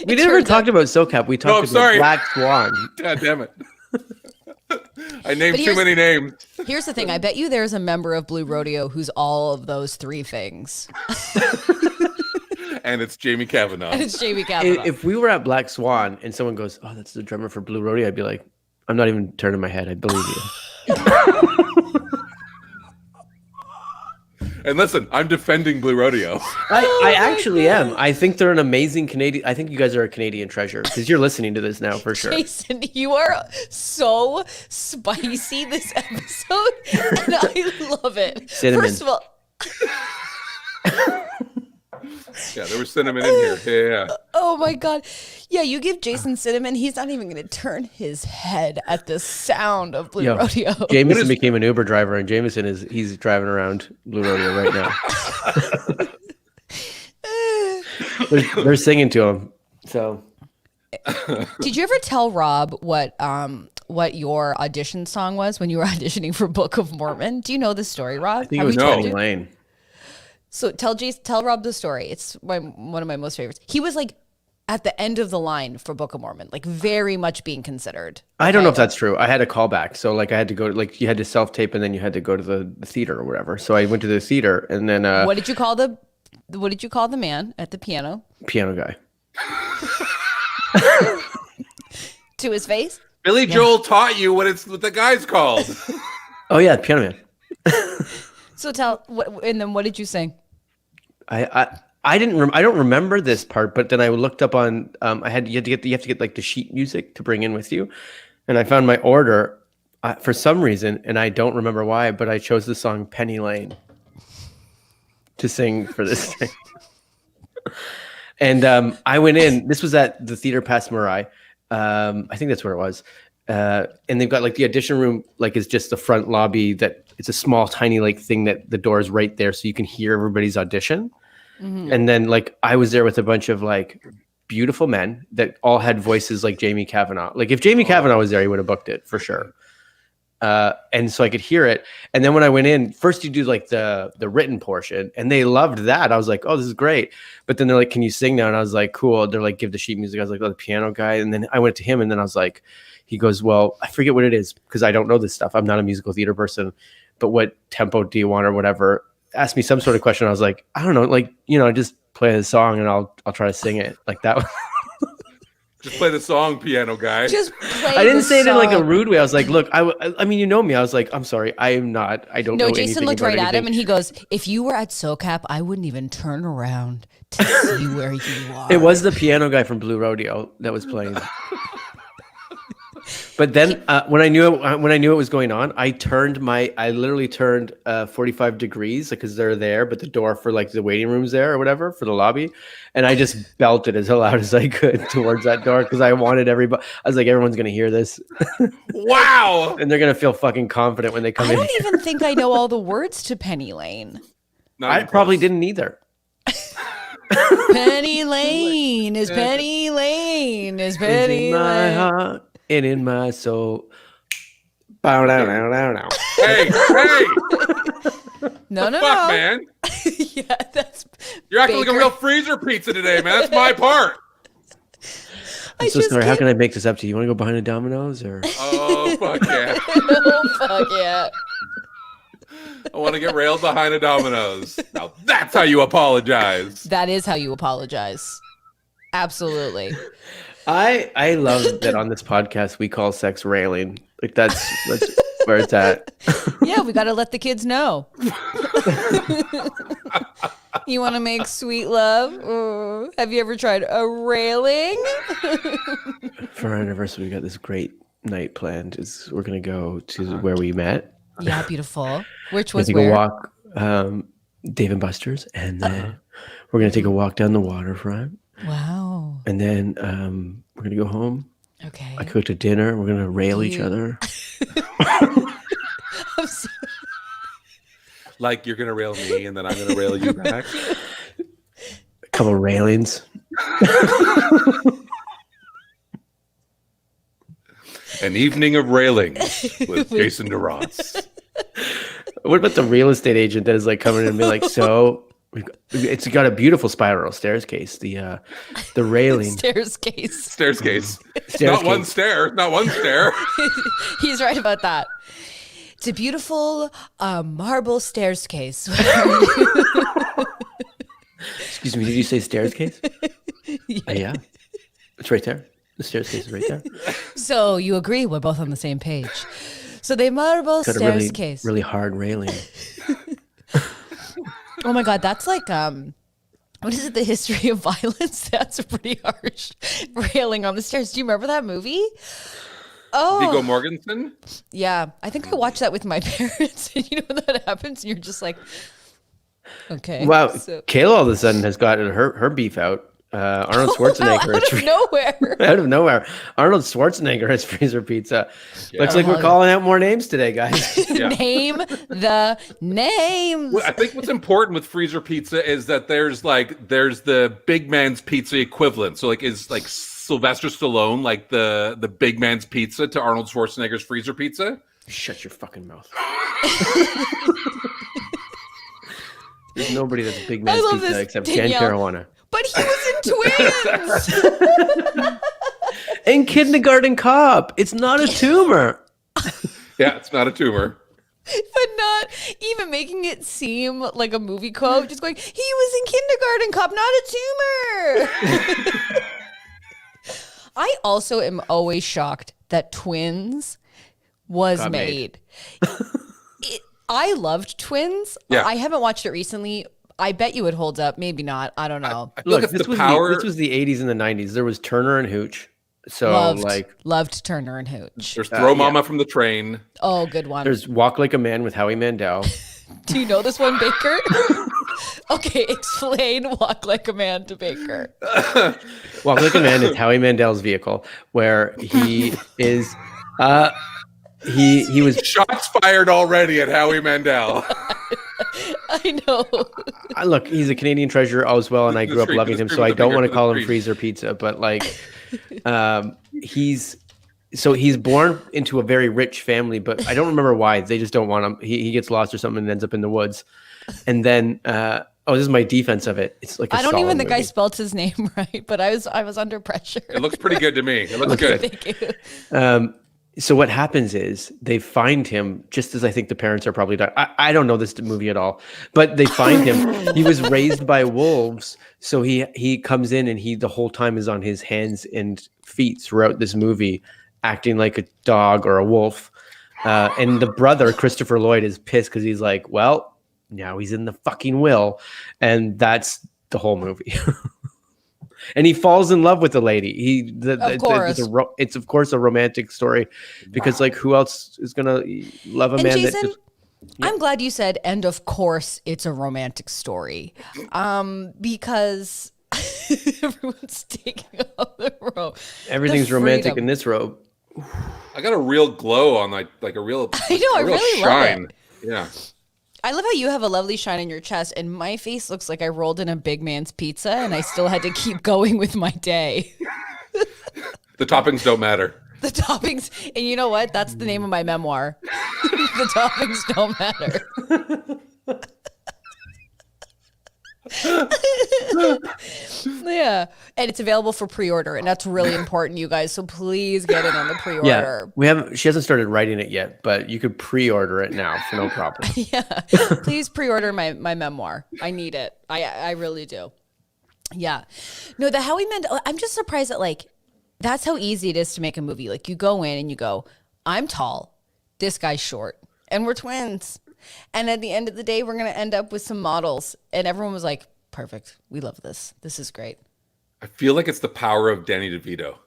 We never talked about SoCap. We talked about Black Swan. God damn it. I named too many names. Here's the thing. I bet you there's a member of Blue Rodeo who's all of those three things. And it's Jamie Kavanaugh. If we were at Black Swan and someone goes, oh, that's the drummer for Blue Rodeo, I'd be like, I'm not even turning my head. I believe you. And listen, I'm defending Blue Rodeo. I actually am. I think they're an amazing Canadian. I think you guys are a Canadian treasure because you're listening to this now for sure. Jason, you are so spicy this episode, and I love it. Cinnamon. First of all, yeah, there was cinnamon in here. Yeah. Oh my God. Yeah, you give Jason cinnamon, he's not even going to turn his head at the sound of Blue Rodeo. Jameson became an Uber driver, and Jameson he's driving around Blue Rodeo right now. they're singing to him. So, did you ever tell Rob what your audition song was when you were auditioning for Book of Mormon? Do you know this story, Rob? I think it was Penny Lane. So tell Rob the story. It's one of my most favorites. He was like at the end of the line for Book of Mormon, like very much being considered. I don't know if that's true. I had a callback. So like I had to go, like you had to self-tape and then you had to go to the theater or whatever. So I went to the theater and then... What did you call the man at the piano? Piano guy. To his face? Billy Joel taught you what the guy's called. Oh yeah, piano man. So and then what did you sing? I don't remember this part, but then I looked up on you have to get like the sheet music to bring in with you, and I found my order for some reason, and I don't remember why, but I chose the song Penny Lane to sing for this thing. And I went in. This was at the Theater Pass Marai. I think that's where it was. And they've got like the audition room, like is just the front lobby that it's a small, tiny like thing that the door is right there. So you can hear everybody's audition. Mm-hmm. And then like, I was there with a bunch of like beautiful men that all had voices like Jamie Kavanaugh. Like if Jamie Kavanaugh was there, he would have booked it for sure. And so I could hear it. And then when I went in, first you do like the written portion and they loved that. I was like, oh, this is great. But then they're like, can you sing now? And I was like, cool. They're like, give the sheet music. I was like, oh, the piano guy. And then I went to him and then I was like, he goes, well, I forget what it is because I don't know this stuff. I'm not a musical theater person, but what tempo do you want or whatever? Asked me some sort of question. I was like, I don't know. Like, just play the song and I'll try to sing it like that. Just play the song, piano guy. Just play I didn't the say it in like a song. rude way. I was like, look, I mean, you know me. I was like, I'm sorry, I am not. I don't know No, anything Jason looked about right at him anything. and he goes, if you were at SoCap, I wouldn't even turn around to see where you are. It was the piano guy from Blue Rodeo that was playing. But then when I knew it was going on, I literally turned 45 degrees because they're there, but the door for like the waiting room's there or whatever for the lobby, and I just belted as loud as I could towards that door because I wanted everybody. I was like, everyone's gonna hear this. Wow. And they're gonna feel fucking confident when they come I in. don't even think I know all the words to Penny Lane. Not I even probably close. didn't either. Penny Lane is Penny Lane is It's Penny in my Lane. heart and in my soul. Bow down, down, down, down. Hey, No, fuck, man. Yeah, that's. You're acting like a Baker. real freezer pizza today, man. That's my part. I'm so sorry. How can I make this up to you? You want to go behind the dominoes or? Oh, fuck yeah. Oh fuck yeah! I want to get railed behind a Domino's. Now that's how you apologize. That is how you apologize. Absolutely. I love that on this podcast we call sex railing. Like that's where it's at. Yeah, we got to let the kids know. You want to make sweet love? Have you ever tried a railing? For our anniversary, we got this great night planned. We're gonna go to where we met. Yeah, beautiful. Which We're was gonna take where? a walk, Dave and Buster's, and then we're gonna take a walk down the waterfront, Wow. and then we're gonna go home. Okay. I cooked a dinner. We're gonna rail each You- other. I'm so- Like you're gonna rail me, and then I'm gonna rail you back. A couple railings. An evening of railing with Jason DeRoss. What about the real estate agent that is like coming in and be like, so it's got a beautiful spiral staircase. The railing. Stairs case. Stairs case. Stairs Not one case. stair. Not one stair. He's right about that. It's a beautiful marble stairs case. Excuse me, did you say stairs case? Yeah. It's right there. The stairs case is right there. So you agree we're both on the same page. So they marble Got a stairs really, case. really hard railing. Oh my God, that's like what is it? The history of violence? That's pretty harsh. Railing on the stairs. Do you remember that movie? Oh, Viggo Mortensen. yeah. I think I watched that with my parents, and you know when that happens, and you're just like, okay. Wow, So, Kayla all of a sudden has gotten her beef out. Arnold Schwarzenegger. out of nowhere. Out of nowhere. Arnold Schwarzenegger has freezer pizza. Looks like Oh, we're calling out more names today, guys. Yeah. Name the names. Well, I think what's important with freezer pizza is that there's the big man's pizza equivalent. So like is like Sylvester Stallone like the big man's pizza to Arnold Schwarzenegger's freezer pizza? Shut your fucking mouth. There's nobody that's big man's love pizza this, except Danielle. Jan Caruana. But he was in Twins. And Kindergarten Cop. It's not a tumor. Yeah, it's not a tumor. But not even making it seem like a movie quote. Just going, he was in Kindergarten Cop, not a tumor. I also am always shocked that Twins was Got made. I loved Twins. Yeah. I haven't watched it recently. I bet you it holds up. Maybe not. I don't know. I feel like Look, it's this the was, power. this was the 80s and the 90s. There was Turner and Hooch. So, Loved Turner and Hooch. There's Throw yeah. Mama from the Train. Oh, good one. there's Walk Like a Man with Howie Mandel. Do you know this one, Baker? Okay, explain Walk Like a Man to Baker. Walk Like a Man is Howie Mandel's vehicle, where he is. He was. Shots fired already at Howie Mandel. I know. Look, he's a Canadian treasure as well, and I grew up loving him, so I don't want to call him freezer pizza, but like, he's born into a very rich family, but I don't remember why. They just don't want him. He gets lost or something and ends up in the woods, and then this is my defense of it. It's like I don't even think I movie. spelled his name right, but I was under pressure. It looks pretty good to me. It looks good. Thank you. So what happens is they find him just as I think the parents are probably dying. I don't know this movie at all, but they find him. He was raised by wolves, so he comes in and he the whole time is on his hands and feet throughout this movie, acting like a dog or a wolf. And the brother Christopher Lloyd is pissed because he's like, well, now he's in the fucking will, and that's the whole movie. And he falls in love with the lady. It's of course a romantic story because like who else is gonna love a man? Jason, I'm glad you said, and of course it's a romantic story, because everyone's taking off the robe. Everything's romantic in this robe. I got a real glow on like a real. I know. I really shine. love it. Yeah. I love how you have a lovely shine in your chest, and my face looks like I rolled in a big man's pizza, and I still had to keep going with my day. The toppings don't matter. The toppings, and you know what? That's the name of my memoir. The toppings don't matter. Yeah, and it's available for pre-order, and that's really important, you guys. So please get it on the pre-order. Yeah, she hasn't started writing it yet, but you could pre-order it now for no problem. Yeah, please pre-order my memoir. I need it. I really do. Yeah, no, the Howie Mandel. I'm just surprised that like that's how easy it is to make a movie. Like you go in and you go, I'm tall, this guy's short, and we're twins. And at the end of the day, we're going to end up with some models. And everyone was like, perfect. We love this. This is great. I feel like it's the power of Danny DeVito.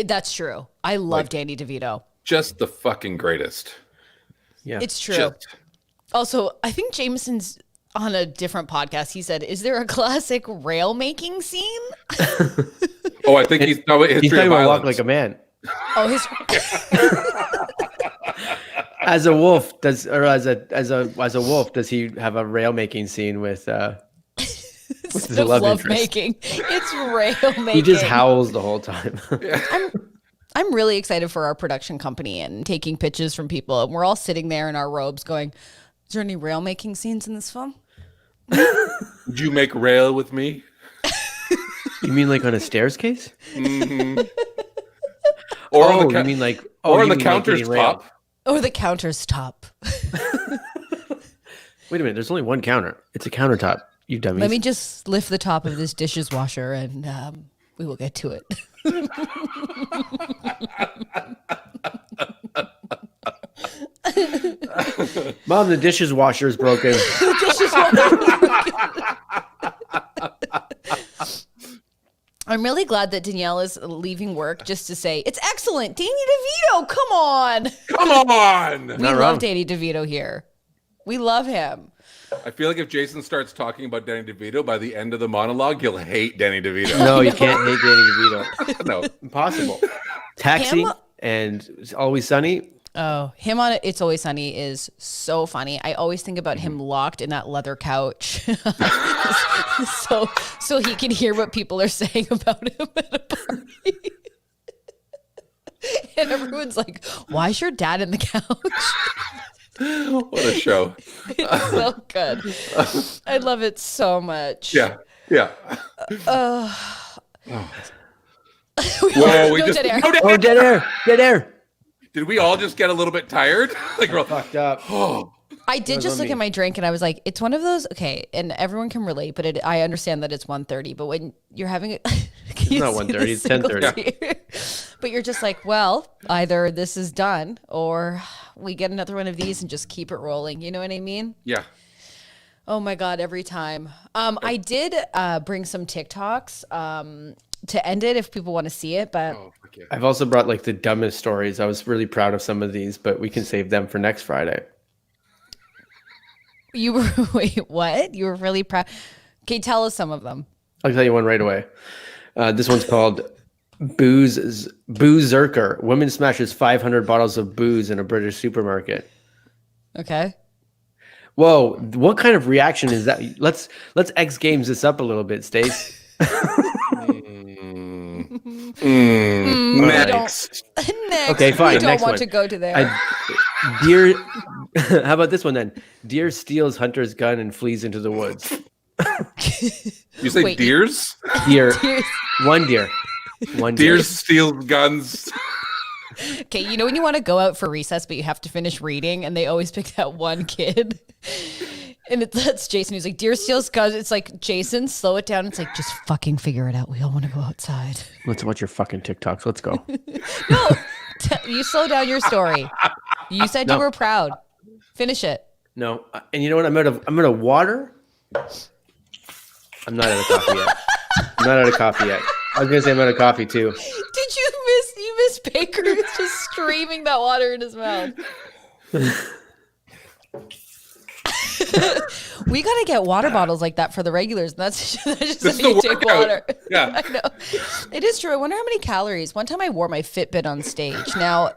That's true. I love Danny DeVito. Just the fucking greatest. Yeah, it's true. Also, I think Jameson's on a different podcast. He said, is there a classic rail making scene? Oh, I think he's talking about Walk Like a Man. Oh, his... As a wolf, as a wolf, does he have a rail making scene with his love making? It's rail making. He just howls the whole time. I'm really excited for our production company and taking pitches from people, and we're all sitting there in our robes going, is there any rail making scenes in this film? Would you make rail with me? You mean like on a stairs case? Mm-hmm. Or on the you mean like or on the counter's top? Or the counter's top. Wait a minute. There's only one counter. It's a countertop. You dummies. Let me just lift the top of this dishes washer, and we will get to it. Mom, the dishwasher is broken. The dishwasher is broken. I'm really glad that Danielle is leaving work just to say, it's excellent. Danny DeVito, come on. Come on. We love Danny DeVito here. We love him. I feel like if Jason starts talking about Danny DeVito, by the end of the monologue, he'll hate Danny DeVito. No, you can't hate Danny DeVito. No. Impossible. Taxi and Always Sunny. Oh, him on It's Always Sunny is so funny. I always think about him locked in that leather couch. so he can hear what people are saying about him at a party. And everyone's like, why is your dad in the couch? What a show. It's so good. I love it so much. Yeah. Yeah. Whoa, we just dead air. Oh, dead air. Did we all just get a little bit tired? Like we're all fucked up. Oh. I did just look at my drink and I was like, it's one of those, okay, and everyone can relate, but I understand that it's 1:30, but when you're having it, it's not 1:30, it's 10:30. But you're just like, well, either this is done or we get another one of these and just keep it rolling. You know what I mean? Yeah. Oh my God, every time. I did bring some TikToks to end it if people want to see it, but I've also brought like the dumbest stories. I was really proud of some of these, but we can save them for next Friday. You were, wait, what? You were really proud? Okay, tell us some of them. I'll tell you one right away. This one's called Boozerker. Woman smashes 500 bottles of booze in a British supermarket. Okay. Whoa, what kind of reaction is that? Let's X Games this up a little bit, Stace. Next. Okay, fine. We don't want to go to there. Deer. How about this one then? Deer steals hunter's gun and flees into the woods. You say deers? Deer. One deer. Deers steal guns. Okay, you know when you want to go out for recess, but you have to finish reading, and they always pick that one kid, and that's Jason. Who's like, "Dear Steele's cousin." It's like, Jason, slow it down. It's like, just fucking figure it out. We all want to go outside. Let's watch your fucking TikToks. Let's go. No, you slow down your story. You said you were proud. Finish it. No, and you know what? I'm out of water. I'm not out of coffee yet. I'm not out of coffee yet. I was gonna say I'm out of coffee too. Did you miss Baker just streaming that water in his mouth? We gotta get water bottles like that for the regulars. And that's just This how you is the take workout. water. Yeah. I know. It is true. I wonder how many calories. One time I wore my Fitbit on stage. Now,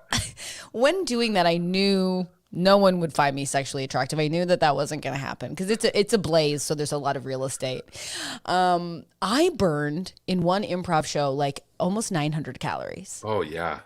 when doing that, I knew no one would find me sexually attractive. I knew that wasn't going to happen because it's a blaze, so there's a lot of real estate. I burned in one improv show like almost 900 calories. Oh yeah.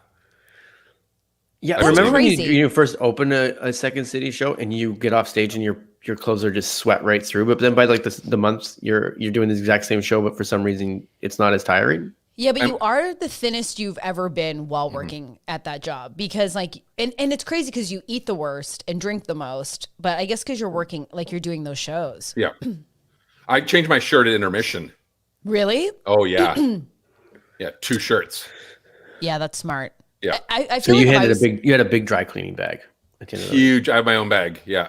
Yeah, That's remember when crazy. you first open a Second City show and you get off stage and your clothes are just sweat right through, but then by like the months you're doing the exact same show, but for some reason it's not as tiring. Yeah, but you are the thinnest you've ever been while working at that job because like, and it's crazy because you eat the worst and drink the most, but I guess because you're working, like you're doing those shows. Yeah. I changed my shirt at intermission. Really? Oh yeah. Yeah, 2 shirts. Yeah, that's smart. Yeah. I So feel you like you had a big dry cleaning bag at the end of the Huge. I have my own bag. Yeah.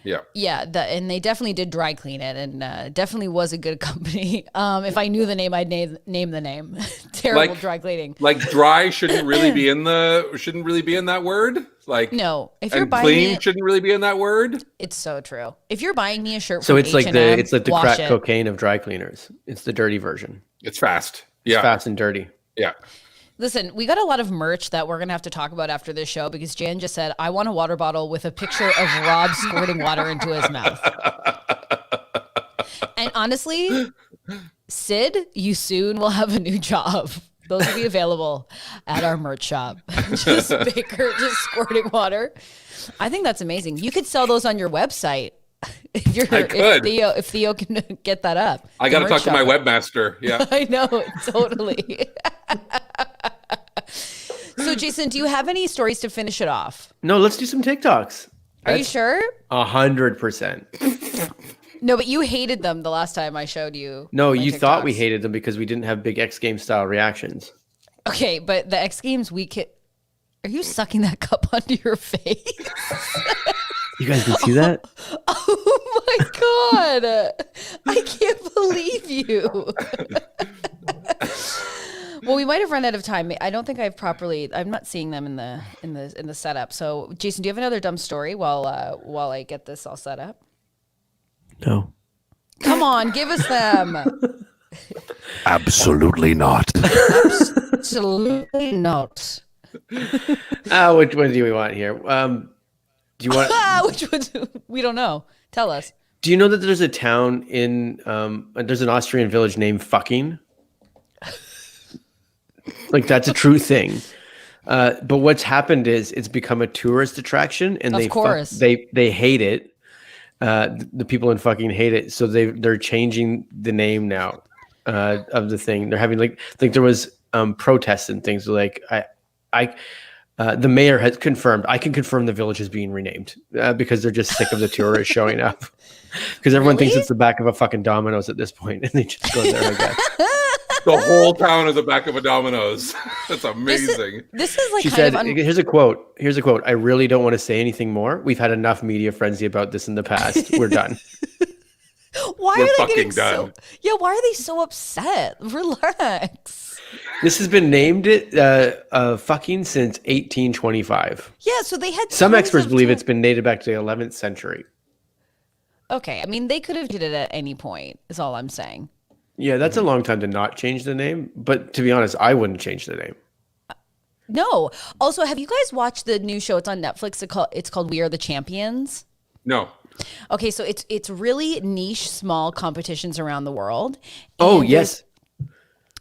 Yeah. yeah, and they definitely did dry clean it, and definitely was a good company. If I knew the name, I'd name the name. Terrible Like- dry cleaning. Like dry shouldn't really be in that word. Like No, if you're and buying clean me, shouldn't really be in that word. it's so true. If you're buying me a shirt, So from it's like H&M, the wash crack it. cocaine of dry cleaners. It's the dirty version. It's fast. It's Yeah. fast and dirty. Yeah. Listen, we got a lot of merch that we're gonna have to talk about after this show because Jan just said, "I want a water bottle with a picture of Rob squirting water into his mouth." And honestly, Sid, you soon will have a new job. Those will be available at our merch shop. Just Baker just squirting water. I think that's amazing. You could sell those on your website if Theo can get that up. I got to The talk merch to my shop. webmaster. Yeah. I know, totally. So, Jason, do you have any stories to finish it off? No, let's do some TikToks. Are you sure? 100%. No, but you hated them the last time I showed you. No, my you thought we TikToks. hated them because we didn't have big X Games style reactions. Okay, but the X Games are you sucking that cup onto your face? You guys can see that? Oh my God. I can't believe you. Well, we might have run out of time. I don't think I'm not seeing them in the setup. So, Jason, do you have another dumb story while I get this all set up? No. Come on, give us them. Absolutely not. Absolutely not. Which one do we want here? Do you want? Which ones? We don't know. Tell us. Do you know that there's a town in there's an Austrian village named Fucking? Like that's a true thing. But what's happened is it's become a tourist attraction, and Of course. they hate it. The people in Fucking hate it, so they're changing the name now of the thing. They're having like there was protests and things like the mayor has confirmed. I can confirm the village is being renamed because they're just sick of the tourists showing up. Because everyone thinks Really? it's the back of a fucking Domino's at this point, and they just go there. I guess. The whole town is the back of a Domino's. That's amazing. This is like She kind said, of "Here's a quote. Here's a quote. I really don't want to say anything more. We've had enough media frenzy about this in the past. We're done." why We're are they fucking getting done. why are they so upset? Relax. This has been named fucking since 1825. Yeah, so they had Some tons experts of believe time- it's been dated back to the 11th century. Okay, I mean they could have did it at any point. Is all I'm saying. Yeah, that's a long time to not change the name. But to be honest, I wouldn't change the name. No. Also, have you guys watched the new show? It's on Netflix. It's called We Are the Champions. No. Okay, so it's really niche, small competitions around the world. Oh, And yes.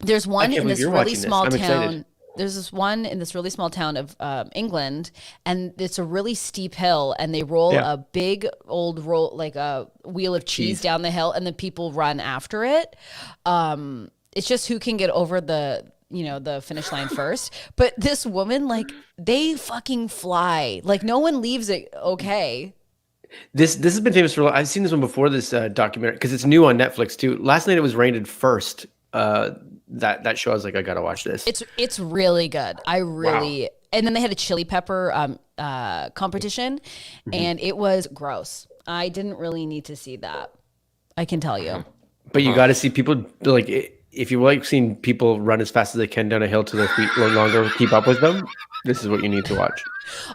There's one can't in believe this you're really watching this. small I'm town. excited. There's this one in this really small town of England, and it's a really steep hill, and they roll Yeah. a big old roll, like a wheel of cheese down the hill, and the people run after it. It's just who can get over the the finish line first. But this woman, like, they fucking fly. Like, no one leaves it okay. This has been famous for. I've seen this one before this documentary because it's new on Netflix too. Last night it was rated first. That show, I was like, I gotta watch this. It's really good. Wow. And then they had a chili pepper competition, and it was gross. I didn't really need to see that. I can tell you. But you got to see people like, if you like seeing people run as fast as they can down a hill to their feet no longer keep up with them, this is what you need to watch.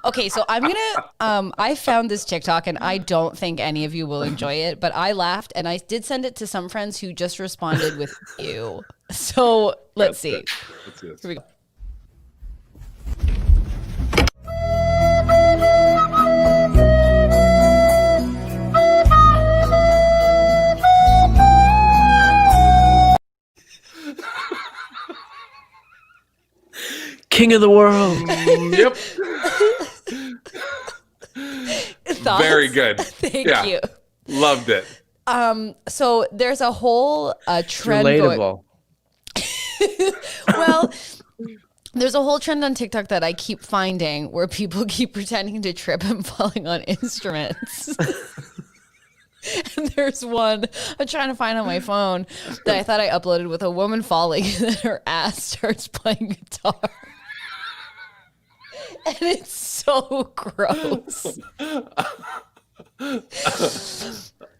Okay, so I'm gonna I found this TikTok, and I don't think any of you will enjoy it, but I laughed, and I did send it to some friends who just responded with "ew." So let's see. Let's see this. Here we go. King of the world. Yep. Thoughts? Very good. Thank you. Loved it. So there's a whole trend Relatable. Well, there's a whole trend on TikTok that I keep finding where people keep pretending to trip and falling on instruments. And there's one I'm trying to find on my phone that I thought I uploaded with a woman falling, and then her ass starts playing guitar. And it's so gross.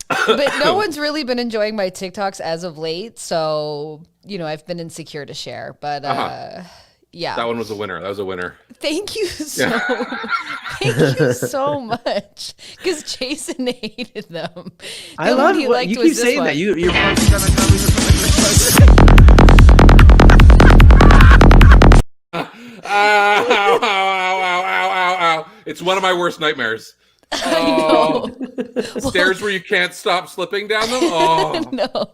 But no one's really been enjoying my TikToks as of late, so I've been insecure to share. But yeah, that one was a winner. That was a winner. Thank you so much. Because Jason hated them. I love what you keep saying that. You're Ow. It's one of my worst nightmares. I know. Stairs where you can't stop slipping down them. Oh no.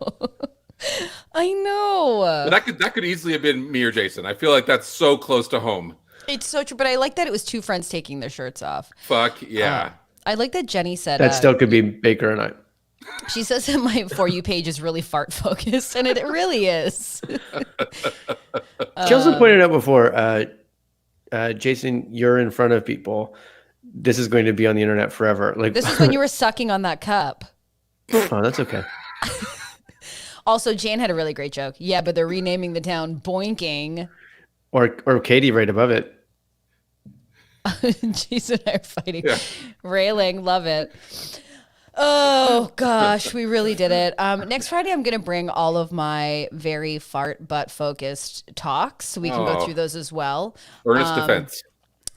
I know. But that could easily have been me or Jason. I feel like that's so close to home. It's so true, but I like that it was two friends taking their shirts off. Fuck yeah. I like that Jenny said that still could be Baker and I. She says that my For You page is really fart focused, and it really is. She also pointed out before, Jason, you're in front of people. This is going to be on the internet forever. Like, this is when you were sucking on that cup. Oh, that's okay. Also, Jan had a really great joke. Yeah, but they're renaming the town Boinking. Or Katie right above it. Jason and I are fighting. Yeah. Railing, love it. Oh gosh, we really did it. Next Friday, I'm going to bring all of my very fart butt focused talks, so we can go through those as well. Earnest defense.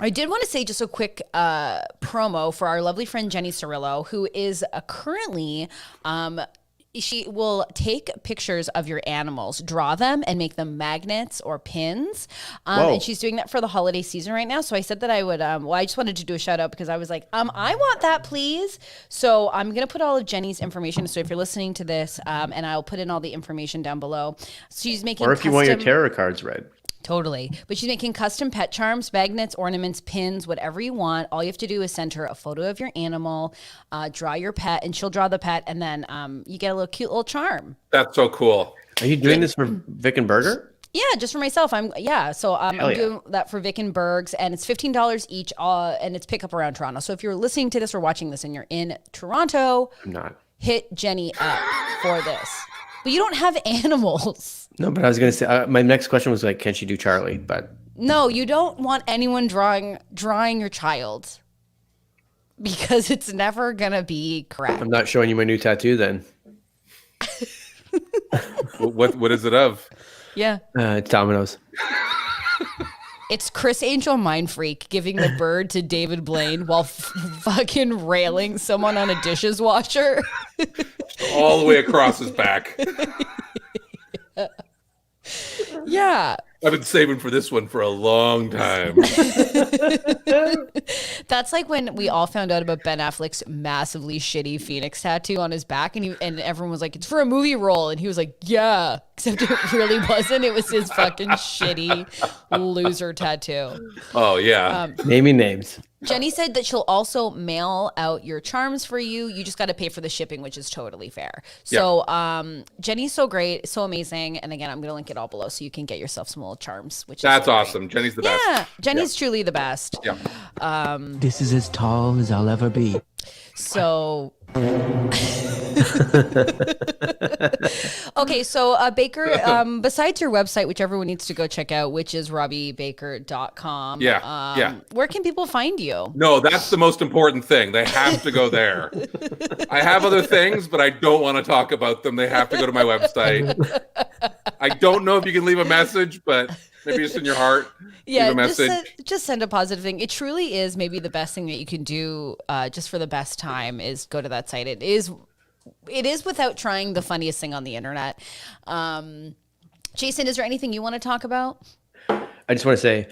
I did want to say just a quick promo for our lovely friend Jenny Cirillo, who is currently she will take pictures of your animals, draw them, and make them magnets or pins. And she's doing that for the holiday season right now. So I said that I would, I just wanted to do a shout out because I was like, I want that, please. So I'm going to put all of Jenny's information. So if you're listening to this, and I'll put in all the information down below. She's making Or if you want your tarot cards read. Totally. But she's making custom pet charms, magnets, ornaments, pins, whatever you want. All you have to do is send her a photo of your animal, draw your pet, and she'll draw the pet, and then you get a little cute little charm. That's so cool. Are you doing this for Vic and Berger? Yeah, just for myself. I'm doing that for Vic and Bergs, and it's $15 each, and it's pickup around Toronto. So if you're listening to this or watching this and you're in Toronto, I'm not. Hit Jenny up for this. But you don't have animals. No, but I was going to say, my next question was like, can she do Charlie? But no, you don't want anyone drawing your child because it's never going to be correct. I'm not showing you my new tattoo then. What is it of? Yeah. It's Domino's. It's Chris Angel Mind Freak giving the bird to David Blaine while fucking railing someone on a dishes washer. All the way across his back. Yeah. I've been saving for this one for a long time. That's like when we all found out about Ben Affleck's massively shitty Phoenix tattoo on his back, and everyone was like, it's for a movie role. And he was like, yeah, except it really wasn't. It was his fucking shitty loser tattoo. Oh, yeah. Naming names. Jenny said that she'll also mail out your charms for you. You just got to pay for the shipping, which is totally fair. So Jenny's so great, so amazing. And again, I'm going to link it all below so you can get yourself some little charms, which That's is so awesome. great. Jenny's the best. Yeah, Jenny's truly the best. Yeah. This is as tall as I'll ever be. So... Okay, so Baker, besides your website, which everyone needs to go check out, which is robbiebaker.com. Where can people find you? No, that's the most important thing. They have to go there. I have other things, but I don't want to talk about them. They have to go to my website. I don't know if you can leave a message, but maybe just in your heart, leave a message. Just send a positive thing. It truly is maybe the best thing that you can do just for the best time is go to that site. It is without trying the funniest thing on the internet. Jason, is there anything you want to talk about? I just want to say,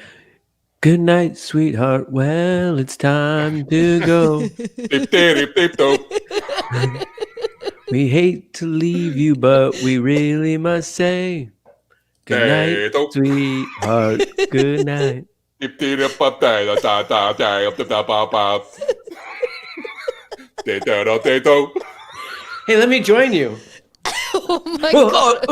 good night, sweetheart. Well, it's time to go. We hate to leave you, but we really must say, good night, sweetheart. Good night. Hey, let me join you. Oh my God.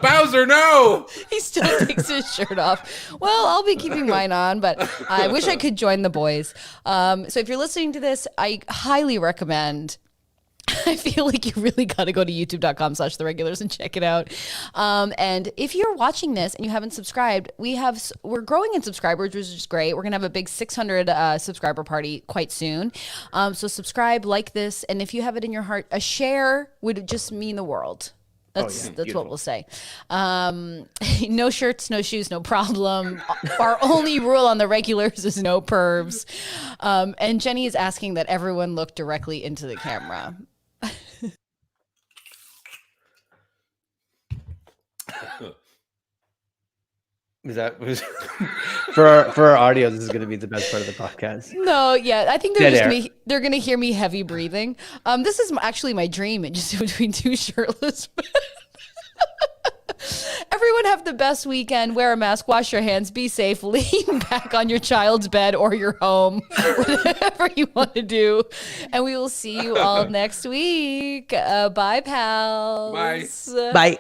Bowser, no! He still takes his shirt off. Well, I'll be keeping mine on, but I wish I could join the boys. So if you're listening to this, I highly recommend. I feel like you really got to go to youtube.com/theregulars and check it out. And if you're watching this and you haven't subscribed, we're growing in subscribers, which is great. We're going to have a big 600 subscriber party quite soon. So subscribe, like this. And if you have it in your heart, a share would just mean the world. That's what we'll say. No shirts, no shoes, no problem. Our only rule on the regulars is no pervs. And Jenny is asking that everyone look directly into the camera. For our audio, this is going to be the best part of the podcast. No, yeah, I think they're gonna hear me heavy breathing. This is actually my dream, and just in between two shirtless men. Everyone have the best weekend. Wear a mask, wash your hands, be safe, lean back on your child's bed or your home, whatever you want to do. And we will see you all next week. Bye, pals. Bye. Bye.